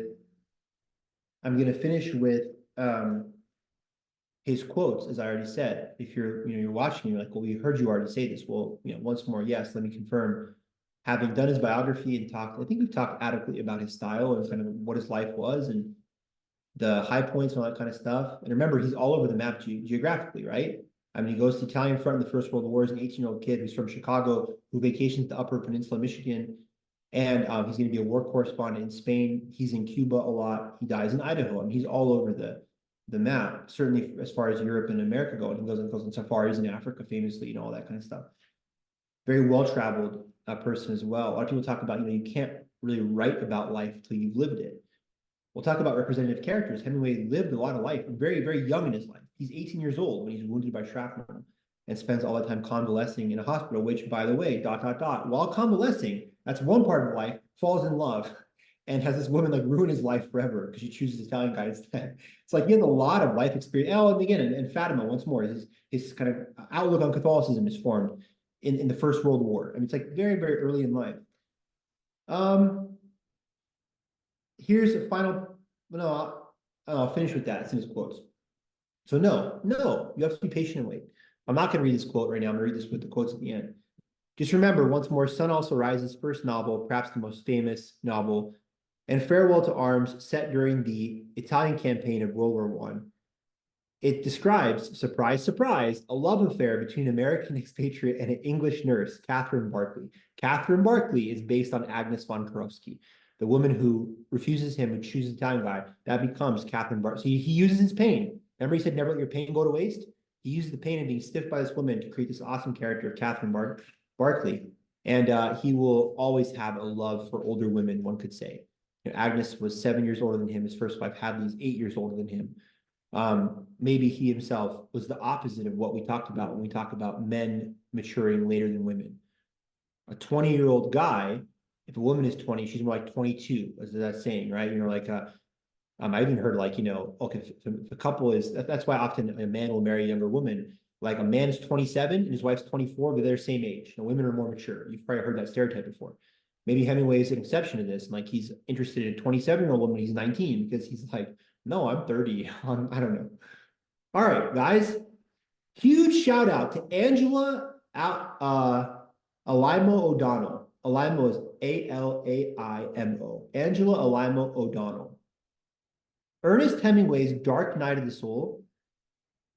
his quotes, as I already said. If you're watching, you're like, well, we heard you already say this. Well, once more, yes, let me confirm. Having done his biography and talked, I think we've talked adequately about his style and kind of what his life was and the high points and all that kind of stuff. And remember, he's all over the map geographically, right? I mean, he goes to Italian front in the First World War as an 18-year-old kid who's from Chicago, who vacations the Upper Peninsula, Michigan. And he's going to be a war correspondent in Spain. He's in Cuba a lot. He dies in Idaho. I mean, he's all over the map, certainly as far as Europe and America go. And he goes on safaris in Africa famously, all that kind of stuff. Very well-traveled person as well. A lot of people talk about, you can't really write about life till you've lived it. We'll talk about representative characters. Hemingway lived a lot of life, very, very young in his life. He's 18 years old when he's wounded by shrapnel and spends all that time convalescing in a hospital, which, by the way, ... while convalescing, that's one part of life, falls in love and has this woman like ruin his life forever because she chooses Italian guy instead. It's like he has a lot of life experience. Oh, and again, and Fatima, once more, his kind of outlook on Catholicism is formed in the First World War. I mean, it's like very, very early in life. Here's a final, no, I'll finish with that. It's in his quotes. So no, you have to be patient and wait. I'm not going to read this quote right now. I'm going to read this with the quotes at the end. Just remember, once more, Sun Also Rises' first novel, perhaps the most famous novel, and Farewell to Arms, set during the Italian campaign of World War I. It describes, surprise, surprise, a love affair between an American expatriate and an English nurse, Catherine Barclay. Catherine Barclay is based on Agnes von Karofsky, the woman who refuses him and chooses the Italian guy. That becomes Catherine Barclay. So he uses his pain. Remember he said, never let your pain go to waste? He uses the pain of being stiffed by this woman to create this awesome character of Catherine Barclay. And he will always have a love for older women, one could say. Agnes was 7 years older than him. His first wife, Hadley's 8 years older than him. Maybe he himself was the opposite of what we talked about when we talk about men maturing later than women. A 20-year-old guy, if a woman is 20, she's more like 22, as that saying, right? I even heard okay, if a couple is, that's why often a man will marry a younger woman. Like a man is 27 and his wife's 24, but they're the same age. Women are more mature. You've probably heard that stereotype before. Maybe Hemingway is an exception to this, and like he's interested in a 27-year-old woman when he's 19 because he's like, no, I'm 30. I don't know. All right, guys. Huge shout out to Angela Alaimo O'Donnell. Alaimo is Alaimo. Angela Alaimo O'Donnell. Ernest Hemingway's Dark Night of the Soul.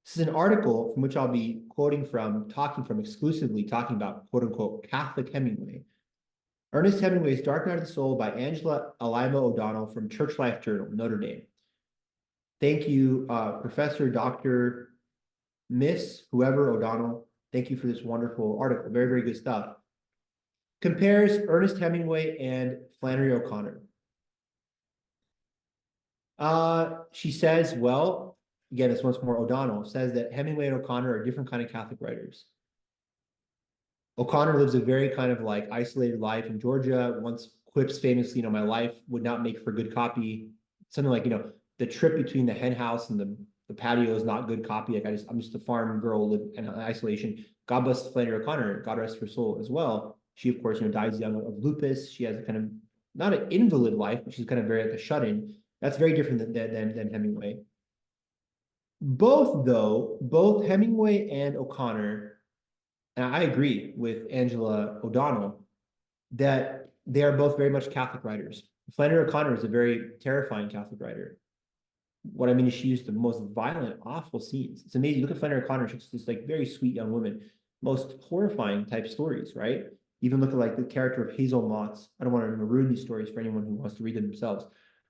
This is an article from which I'll be quoting from, talking from exclusively, talking about quote unquote Catholic Hemingway. Ernest Hemingway's Dark Night of the Soul by Angela Alaimo O'Donnell from Church Life Journal, Notre Dame. Thank you, Professor, Dr. Miss, whoever O'Donnell. Thank you for this wonderful article. Very, very good stuff. Compares Ernest Hemingway and Flannery O'Connor. She says, well, again, it's once more O'Donnell, says that Hemingway and O'Connor are different kind of Catholic writers. O'Connor lives a very kind of like isolated life in Georgia. Once quips famously, my life would not make for good copy. Something like, the trip between the hen house and the patio is not good copy. Like I'm just a farm girl live in isolation. God bless Flannery O'Connor, God rest her soul as well. She, of course, dies young of lupus. She has a kind of not an invalid life, but she's kind of very like a shut-in. That's very different than Hemingway. Both Hemingway and O'Connor, and I agree with Angela O'Donnell, that they are both very much Catholic writers. Flannery O'Connor is a very terrifying Catholic writer. What I mean is she used the most violent, awful scenes. It's amazing. Look at Flannery O'Connor. She's this like very sweet young woman. Most horrifying type stories, right? Even look at like the character of Hazel Motts. I don't want to ruin these stories for anyone who wants to read them themselves.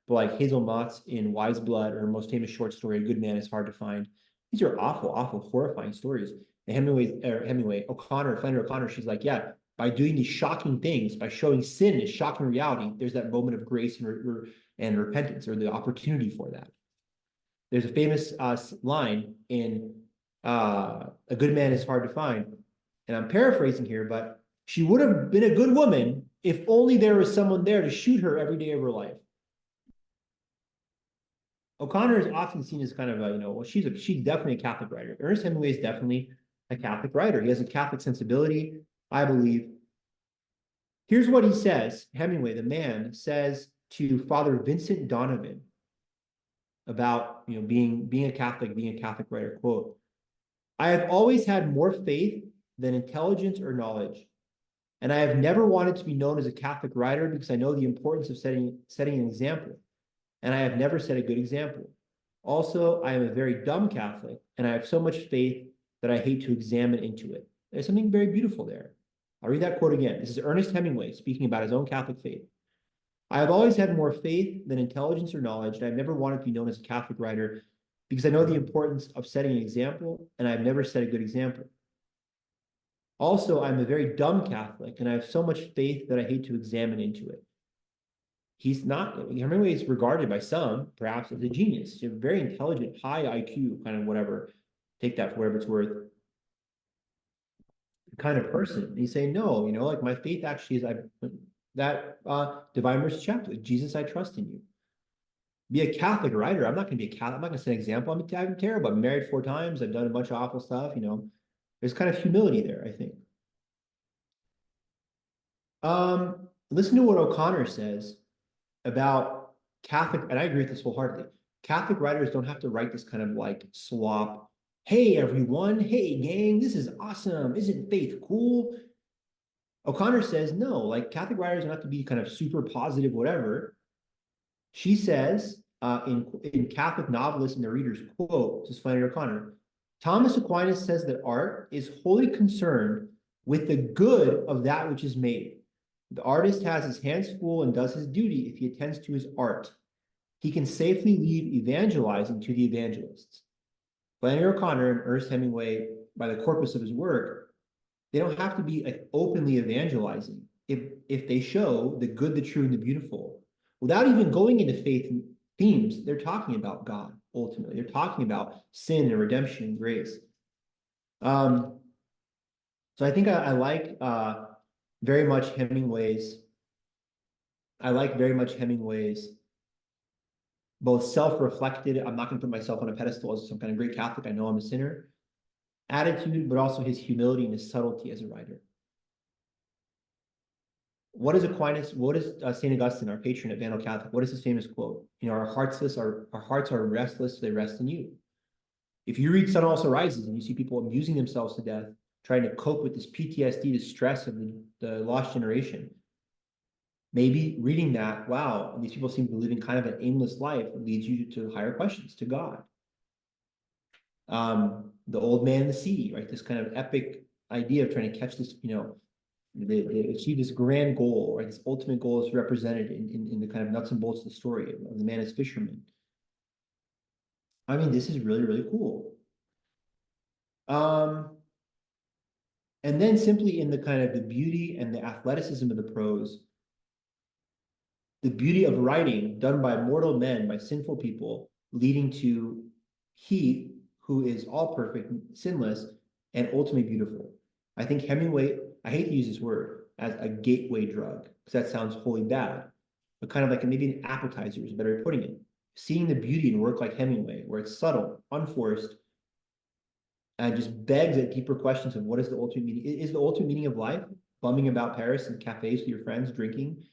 But like Hazel Motts in Wise Blood, or her most famous short story, A Good Man is Hard to Find. These are awful, awful, horrifying stories. And Flannery O'Connor, she's like, yeah, by doing these shocking things, by showing sin as shocking reality, there's that moment of grace and repentance, or the opportunity for that. There's a famous line in A Good Man is Hard to Find, and I'm paraphrasing here, but she would have been a good woman if only there was someone there to shoot her every day of her life. O'Connor is often seen as kind of a, she's definitely a Catholic writer. Ernest Hemingway is definitely a Catholic writer. He has a Catholic sensibility, I believe. Here's what he says. Hemingway, the man, says to Father Vincent Donovan about being a Catholic writer. Quote, I have always had more faith than intelligence or knowledge, and I have never wanted to be known as a Catholic writer because I know the importance of setting an example, and I have never set a good example. Also, I am a very dumb Catholic, and I have so much faith that I hate to examine into it. There's something very beautiful there. I'll read that quote again. This is Ernest Hemingway speaking about his own Catholic faith. I have always had more faith than intelligence or knowledge, and I've never wanted to be known as a Catholic writer because I know the importance of setting an example, and I've never set a good example. Also, I'm a very dumb Catholic, and I have so much faith that I hate to examine into it. He's not, Hemingway is regarded by some, perhaps, as a genius. He's a very intelligent, high IQ, kind of whatever, take that for whatever it's worth, kind of person. And he's saying, no, like my faith actually is Divine Mercy Chapter, Jesus, I trust in you. Be a Catholic writer. I'm not going to be a Catholic. I'm not going to set an example. I'm terrible. I'm married 4 times. I've done a bunch of awful stuff. There's kind of humility there, I think. Listen to what O'Connor says about Catholic, and I agree with this wholeheartedly. Catholic writers don't have to write this kind of like slop. Hey, everyone. Hey, gang. This is awesome. Isn't faith cool? O'Connor says, no, like Catholic writers don't have to be kind of super positive, whatever. She says, in Catholic Novelist and the Readers, quote, this is Flannery O'Connor, Thomas Aquinas says that art is wholly concerned with the good of that which is made. The artist has his hands full and does his duty if he attends to his art. He can safely leave evangelizing to the evangelists. Flannery O'Connor and Ernest Hemingway, by the corpus of his work, they don't have to be like openly evangelizing if they show the good, the true, and the beautiful. Without even going into faith themes, they're talking about God, ultimately. They're talking about sin and redemption and grace. So I think I like very much Hemingway's both self-reflected, I'm not going to put myself on a pedestal as some kind of great Catholic, I know I'm a sinner, attitude, but also his humility and his subtlety as a writer. what is Aquinas, what is St. Augustine, our patron at Vandal Catholic, what is his famous quote? You know, our hearts are restless, they rest in you. If you read Sun Also Rises and you see people amusing themselves to death, trying to cope with this PTSD, the stress of the lost generation, maybe reading that, wow, these people seem to be living kind of an aimless life, leads you to higher questions, to God. The Old Man and the Sea, right? This kind of epic idea of trying to catch this, you know, they achieve this grand goal, right? This ultimate goal is represented in the kind of nuts and bolts of the story of the man as fisherman. I mean, this is really, really cool. And then simply in the kind of the beauty and the athleticism of the prose, the beauty of writing done by mortal men, by sinful people, leading to he who is all perfect, sinless, and ultimately beautiful. I think Hemingway, I hate to use this word, as a gateway drug, because that sounds wholly bad, but kind of like maybe an appetizer is a better way of putting it. Seeing the beauty in work like Hemingway, where it's subtle, unforced, and just begs at deeper questions of what is the ultimate meaning? Is the ultimate meaning of life bumming about Paris and cafes with your friends, drinking?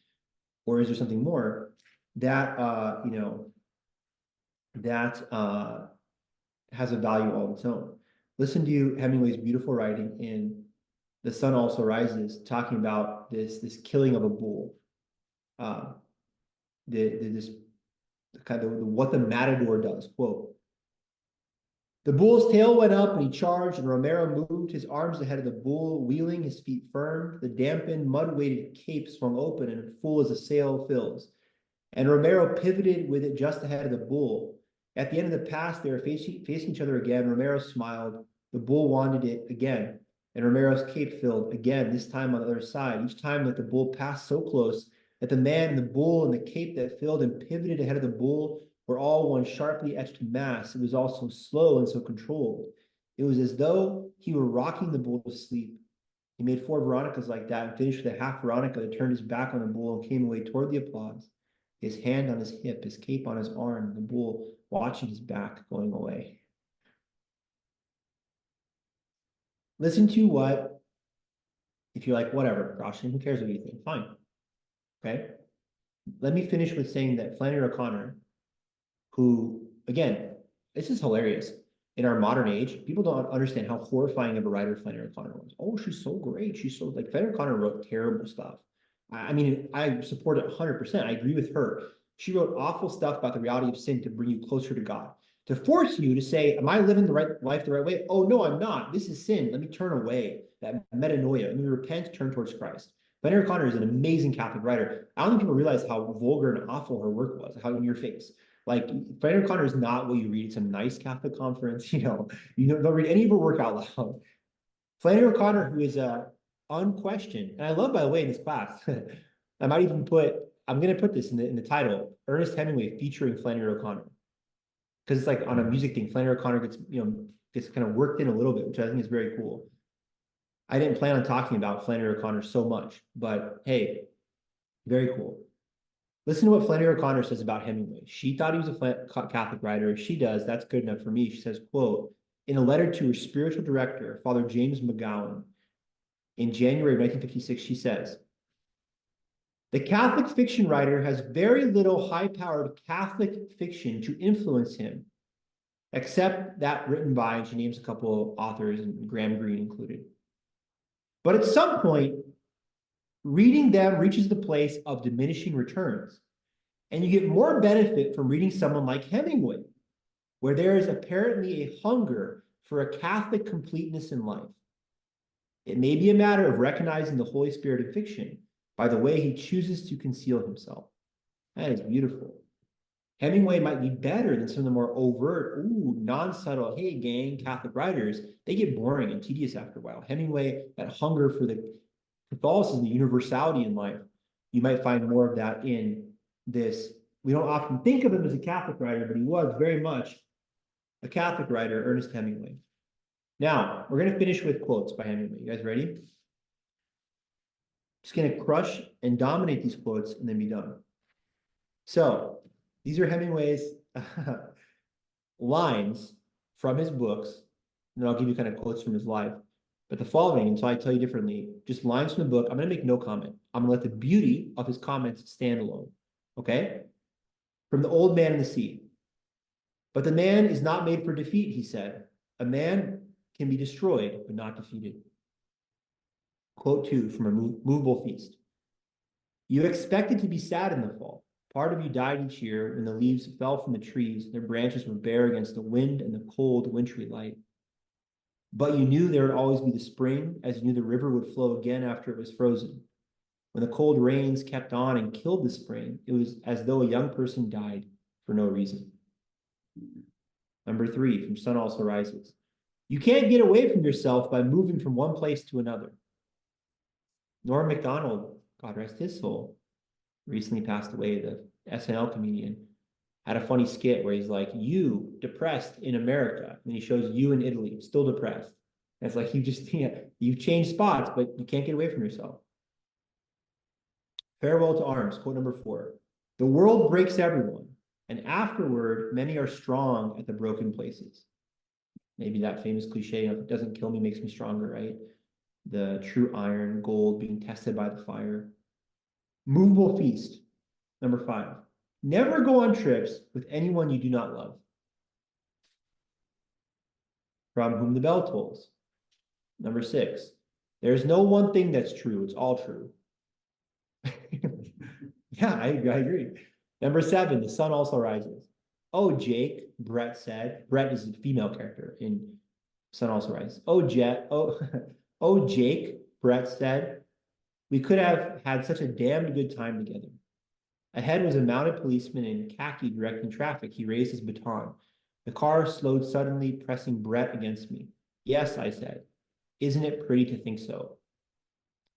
Or is there something more that, you know, that has a value all of its own? Listen to Hemingway's beautiful writing in The Sun Also Rises, talking about this killing of a bull. This kind of what the matador does. Quote, the bull's tail went up and he charged, and Romero moved his arms ahead of the bull, wheeling, his feet firm. The dampened, mud-weighted cape swung open and full as a sail fills. And Romero pivoted with it just ahead of the bull. At the end of the pass, they were facing each other again. Romero smiled. The bull wanted it again. And Romero's cape filled again, this time on the other side. Each time that the bull passed so close that the man and the bull and the cape that filled and pivoted ahead of the bull were all one sharply etched mass. It was all so slow and so controlled. It was as though he were rocking the bull to sleep. He made 4 Veronicas like that and finished with a half Veronica that turned his back on the bull and came away toward the applause. His hand on his hip, his cape on his arm, the bull watching his back going away. Listen to what, if you're like, whatever, Roshan, who cares what you think? Fine. Okay. Let me finish with saying that Flannery O'Connor, who, again, this is hilarious. In our modern age, people don't understand how horrifying of a writer Flannery O'Connor was. Oh, she's so great. She's so, like, Flannery O'Connor wrote terrible stuff. I mean, I support it 100%. I agree with her. She wrote awful stuff about the reality of sin to bring you closer to God, to force you to say, am I living the right life the right way? Oh, no, I'm not. This is sin. Let me turn away. That metanoia. Let me repent, turn towards Christ. Flannery O'Connor is an amazing Catholic writer. I don't think people realize how vulgar and awful her work was, how in your face. Like, Flannery O'Connor is not what you read at some nice Catholic conference. You don't read any of her work out loud. Flannery O'Connor, who is unquestioned, and I love, by the way, in this class, I might even I'm going to put this in the title, Ernest Hemingway featuring Flannery O'Connor. Because it's like on a music thing, Flannery O'Connor gets kind of worked in a little bit, which I think is very cool. I didn't plan on talking about Flannery O'Connor so much, but hey, very cool. Listen to what Flannery O'Connor says about Hemingway. She thought he was a Catholic writer. If she does, that's good enough for me. She says, quote, in a letter to her spiritual director, Father James McGowan, in January of 1956, she says, the Catholic fiction writer has very little high-powered Catholic fiction to influence him, except that written by, and she names a couple of authors, and Graham Greene included. But at some point, reading them reaches the place of diminishing returns. And you get more benefit from reading someone like Hemingway, where there is apparently a hunger for a Catholic completeness in life. It may be a matter of recognizing the Holy Spirit of fiction by the way he chooses to conceal himself. That is beautiful. Hemingway might be better than some of the more overt, non-subtle, hey, gang, Catholic writers. They get boring and tedious after a while. Hemingway, that hunger for the Catholicism, the universality in life, you might find more of that in this. We don't often think of him as a Catholic writer, but he was very much a Catholic writer, Ernest Hemingway. Now, we're going to finish with quotes by Hemingway. You guys ready? Just going to crush and dominate these quotes and then be done. So, these are Hemingway's lines from his books, and I'll give you kind of quotes from his life. But the following, until I tell you differently, just lines from the book, I'm going to make no comment. I'm going to let the beauty of his comments stand alone. Okay? From the old man in the sea. But the man is not made for defeat, he said. A man can be destroyed, but not defeated. Quote 2 from a movable feast. You expected to be sad in the fall. Part of you died each year when the leaves fell from the trees, their branches were bare against the wind and the cold wintry light. But you knew there would always be the spring, as you knew the river would flow again after it was frozen. When the cold rains kept on and killed the spring, it was as though a young person died for no reason. Number 3, from Sun Also Rises. You can't get away from yourself by moving from one place to another. Norm Macdonald, God rest his soul, recently passed away, the SNL comedian, had a funny skit where he's like, you depressed in America. And he shows you in Italy, still depressed. And it's like, you've changed spots, but you can't get away from yourself. Farewell to Arms, quote number 4. The world breaks everyone, and afterward, many are strong at the broken places. Maybe that famous cliche of, it doesn't kill me, makes me stronger, right? The true iron, gold being tested by the fire. Movable feast, number 5. Never go on trips with anyone you do not love. From Whom the Bell Tolls. Number 6. There's no one thing that's true, it's all true. Yeah, I agree. Number 7, The Sun Also Rises. Oh, Jake, Brett said. Brett is a female character in Sun Also Rises. Oh, Jake, Brett said. We could have had such a damned good time together. Ahead was a mounted policeman in khaki directing traffic. He raised his baton. The car slowed suddenly, pressing Brett against me. Yes, I said. Isn't it pretty to think so?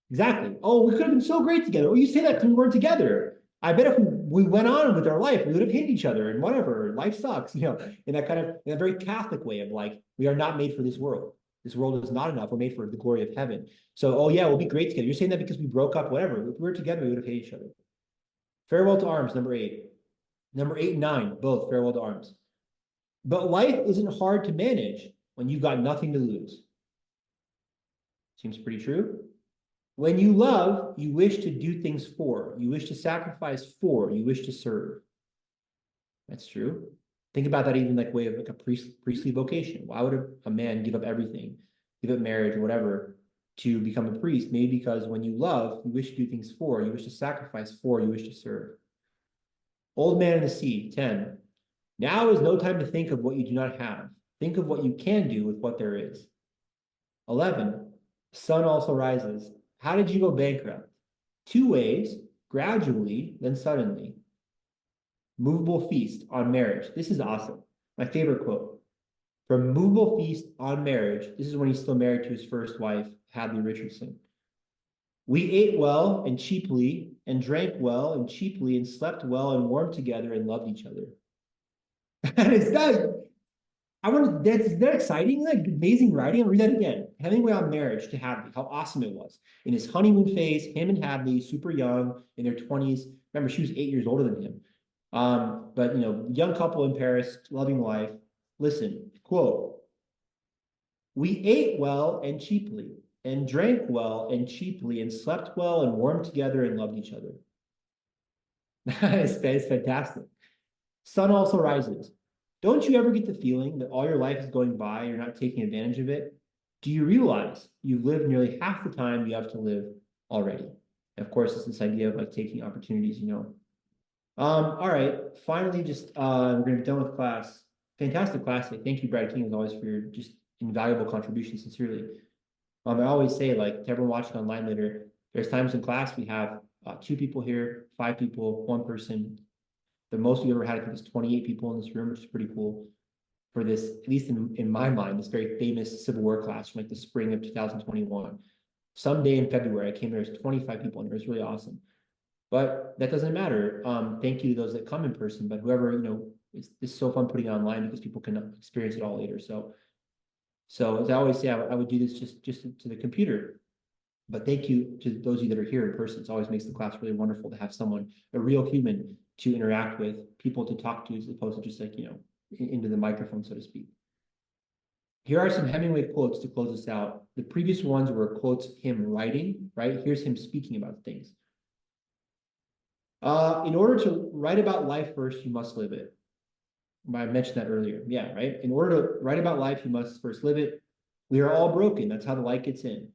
Exactly. Oh, we could have been so great together. Oh, you say that because we weren't together. I bet if we went on with our life, we would have hated each other and whatever. Life sucks, in that kind of, in a very Catholic way of like, we are not made for this world. This world is not enough. We're made for the glory of heaven. So, oh yeah, we'll be great together. You're saying that because we broke up, whatever. If we were together, we would have hated each other. Farewell to Arms, number 8. Number 8 and 9, both Farewell to Arms. But life isn't hard to manage when you've got nothing to lose. Seems pretty true. When you love, you wish to do things for, you wish to sacrifice for, you wish to serve. That's true. Think about that even like way of like a priestly vocation. Why would a man give up everything, give up marriage or whatever to become a priest? Maybe because when you love, you wish to do things for, you wish to sacrifice for, you wish to serve. Old Man in the Sea, 10. Now is no time to think of what you do not have. Think of what you can do with what there is. 11. Sun Also Rises. How did you go bankrupt? 2 ways, gradually, then suddenly. Movable Feast on Marriage. This is awesome. My favorite quote. From Movable Feast on Marriage, this is when he's still married to his first wife, Hadley Richardson. We ate well and cheaply, and drank well and cheaply, and slept well and warmed together and loved each other. And it's that. Isn't that exciting? Like amazing writing. I'll read that again. Hemingway on Marriage to Hadley, how awesome it was. In his honeymoon phase, him and Hadley, super young, in their 20s. Remember, she was 8 years older than him. But young couple in Paris, loving life. Listen, quote, we ate well and cheaply, and drank well and cheaply, and slept well and warmed together and loved each other. It's fantastic. Sun Also Rises. Don't you ever get the feeling that all your life is going by, you're not taking advantage of it? Do you realize you've lived nearly half the time you have to live already? And of course, it's this idea of like taking opportunities, All right, finally, just we're gonna be done with class. Fantastic class today. Thank you, Brad King, as always, for your just invaluable contribution, sincerely. I always say, like, to everyone watching online later, there's times in class we have 2 people here, 5 people, 1 person. The most we've ever had, I think, is 28 people in this room, which is pretty cool for this, at least in my mind, this very famous Civil War class from like the spring of 2021. Someday in February, I came there, there's 25 people in here. It's really awesome. But that doesn't matter. Thank you to those that come in person, but whoever, it's so fun putting it online because people can experience it all later. So as I always say, I would do this just to the computer. But thank you to those of you that are here in person. It always makes the class really wonderful to have someone, a real human, to interact with, people to talk to, as opposed to just like, into the microphone, so to speak. Here are some Hemingway quotes to close us out. The previous ones were quotes him writing, right? Here's him speaking about things. In order to write about life first, you must live it. I mentioned that earlier. Yeah, right. In order to write about life, you must first live it. We are all broken. That's how the light gets in.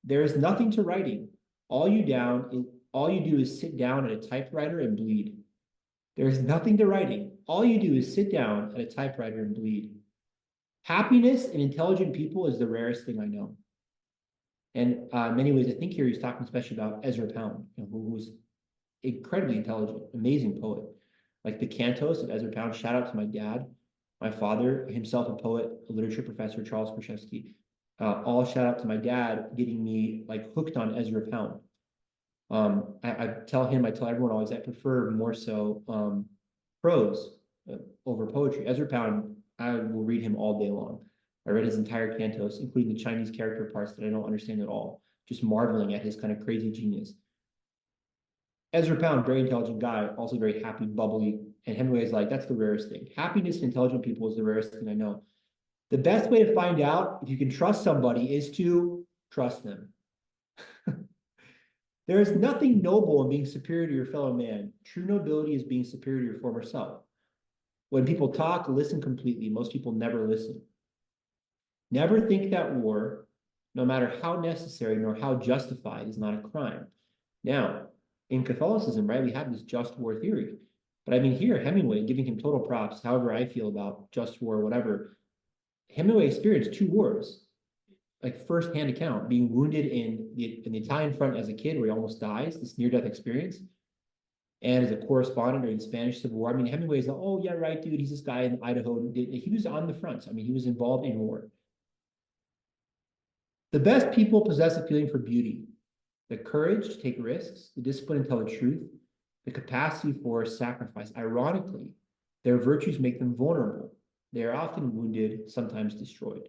There is nothing to writing. All you do is sit down at a typewriter and bleed. There is nothing to writing. All you do is sit down at a typewriter and bleed. Happiness in intelligent people is the rarest thing I know. And in many ways, I think here he's talking especially about Ezra Pound, who was incredibly intelligent, amazing poet. Like the Cantos of Ezra Pound. Shout out to my dad, my father, himself a poet, a literature professor, Charles Kraszewski. All shout out to my dad getting me like hooked on Ezra Pound. I tell everyone always, I prefer more so prose over poetry. Ezra Pound, I will read him all day long. I read his entire cantos, including the Chinese character parts that I don't understand at all, just marveling at his kind of crazy genius. Ezra Pound, very intelligent guy, also very happy, bubbly, and Hemingway is like, that's the rarest thing. Happiness in intelligent people is the rarest thing I know. The best way to find out if you can trust somebody is to trust them. There is nothing noble in being superior to your fellow man. True nobility is being superior to your former self. When people talk, listen completely. Most people never listen. Never think that war, no matter how necessary nor how justified, is not a crime. Now, in Catholicism, right, we have this just war theory. But I mean, here, Hemingway, giving him total props, however I feel about just war, whatever, Hemingway experienced 2 wars, like first-hand account, being wounded in the Italian front as a kid where he almost dies, this near-death experience, and as a correspondent during the Spanish Civil War. I mean, Hemingway's like, oh, yeah, right, dude, he's this guy in Idaho. He was on the front. So, I mean, he was involved in war. The best people possess a feeling for beauty, the courage to take risks, the discipline to tell the truth, the capacity for sacrifice. Ironically, their virtues make them vulnerable. They are often wounded, sometimes destroyed.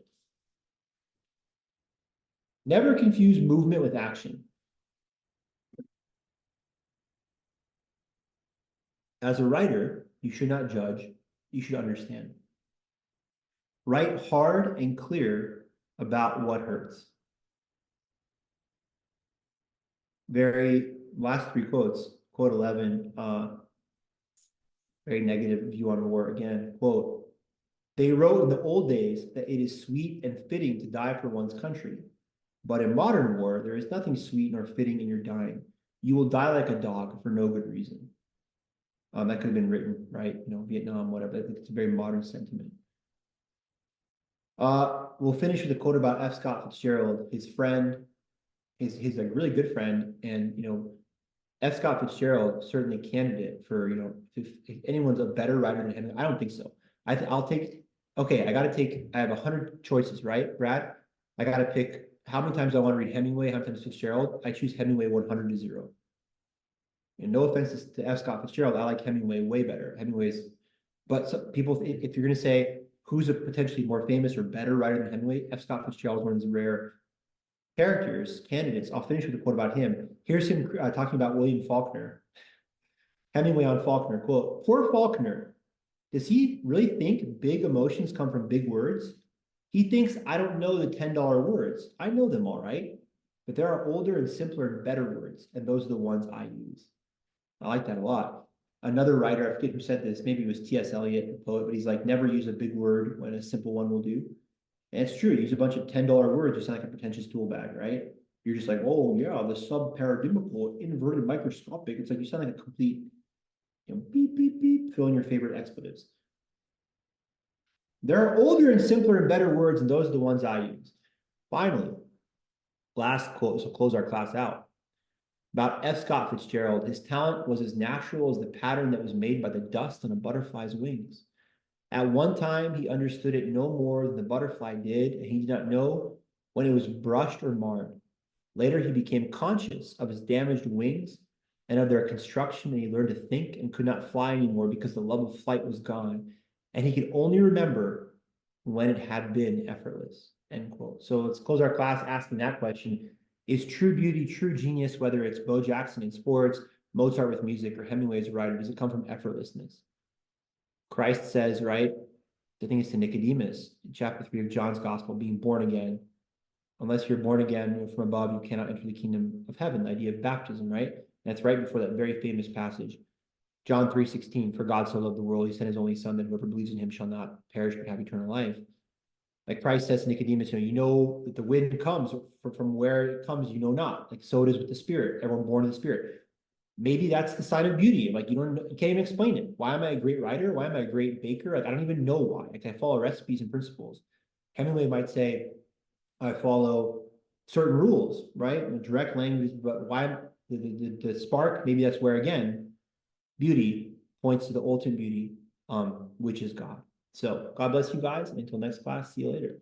Never confuse movement with action. As a writer, you should not judge, you should understand. Write hard and clear about what hurts. Very last 3 quotes. Quote 11, very negative view on war again. Quote, they wrote in the old days that it is sweet and fitting to die for one's country. But in modern war, there is nothing sweet nor fitting in your dying. You will die like a dog for no good reason. That could have been written, right? Vietnam, whatever. I think it's a very modern sentiment. We'll finish with a quote about F. Scott Fitzgerald, his friend, his like really good friend, and F. Scott Fitzgerald certainly candidate for if anyone's a better writer than him. I don't think so. I'll take. Okay, I have 100 choices, right, Brad? I got to pick how many times I want to read Hemingway, how many times Fitzgerald. I choose Hemingway 100 to 0. And no offense to F. Scott Fitzgerald, I like Hemingway way better. But some people, if you're going to say who's a potentially more famous or better writer than Hemingway, F. Scott Fitzgerald is one of these rare candidates. I'll finish with a quote about him. Here's him talking about William Faulkner. Hemingway on Faulkner, quote, poor Faulkner, does he really think big emotions come from big words? He thinks I don't know the $10 words. I know them all right, but there are older and simpler and better words, and those are the ones I use. I like that a lot. Another writer, I forget who said this, maybe it was T.S. Eliot, the poet, but he's like, never use a big word when a simple one will do. And it's true, use a bunch of $10 words, you sound like a pretentious tool bag, right? You're just like, oh yeah, the sub-paradigmical, inverted microscopic. It's like you sound like a complete, beep, beep, beep, fill in your favorite expletives. There are older and simpler and better words, and those are the ones I use. Finally, last quote, this will close our class out. About F. Scott Fitzgerald, his talent was as natural as the pattern that was made by the dust on a butterfly's wings. At one time, he understood it no more than the butterfly did, and he did not know when it was brushed or marred. Later, he became conscious of his damaged wings and of their construction, and he learned to think and could not fly anymore because the love of flight was gone, and he could only remember when it had been effortless, end quote. So let's close our class asking that question. Is true beauty, true genius, whether it's Bo Jackson in sports, Mozart with music, or Hemingway as a writer, does it come from effortlessness? Christ says, right, I think it's to Nicodemus, chapter 3 of John's gospel, being born again. Unless you're born again from above, you cannot enter the kingdom of heaven, the idea of baptism, right? And that's right before that very famous passage. John 3:16, for God so loved the world, he sent his only son, that whoever believes in him shall not perish but have eternal life. Like Christ says to Nicodemus, you know that the wind comes from where it comes, you know not. Like so it is with the Spirit, everyone born of the Spirit. Maybe that's the sign of beauty. Like you can't even explain it. Why am I a great writer? Why am I a great baker? Like I don't even know why. Like I follow recipes and principles. Hemingway might say, I follow certain rules, right? Direct language, but why the spark? Maybe that's where again, beauty points to the ultimate beauty, which is God. So God bless you guys. Until next class, see you later.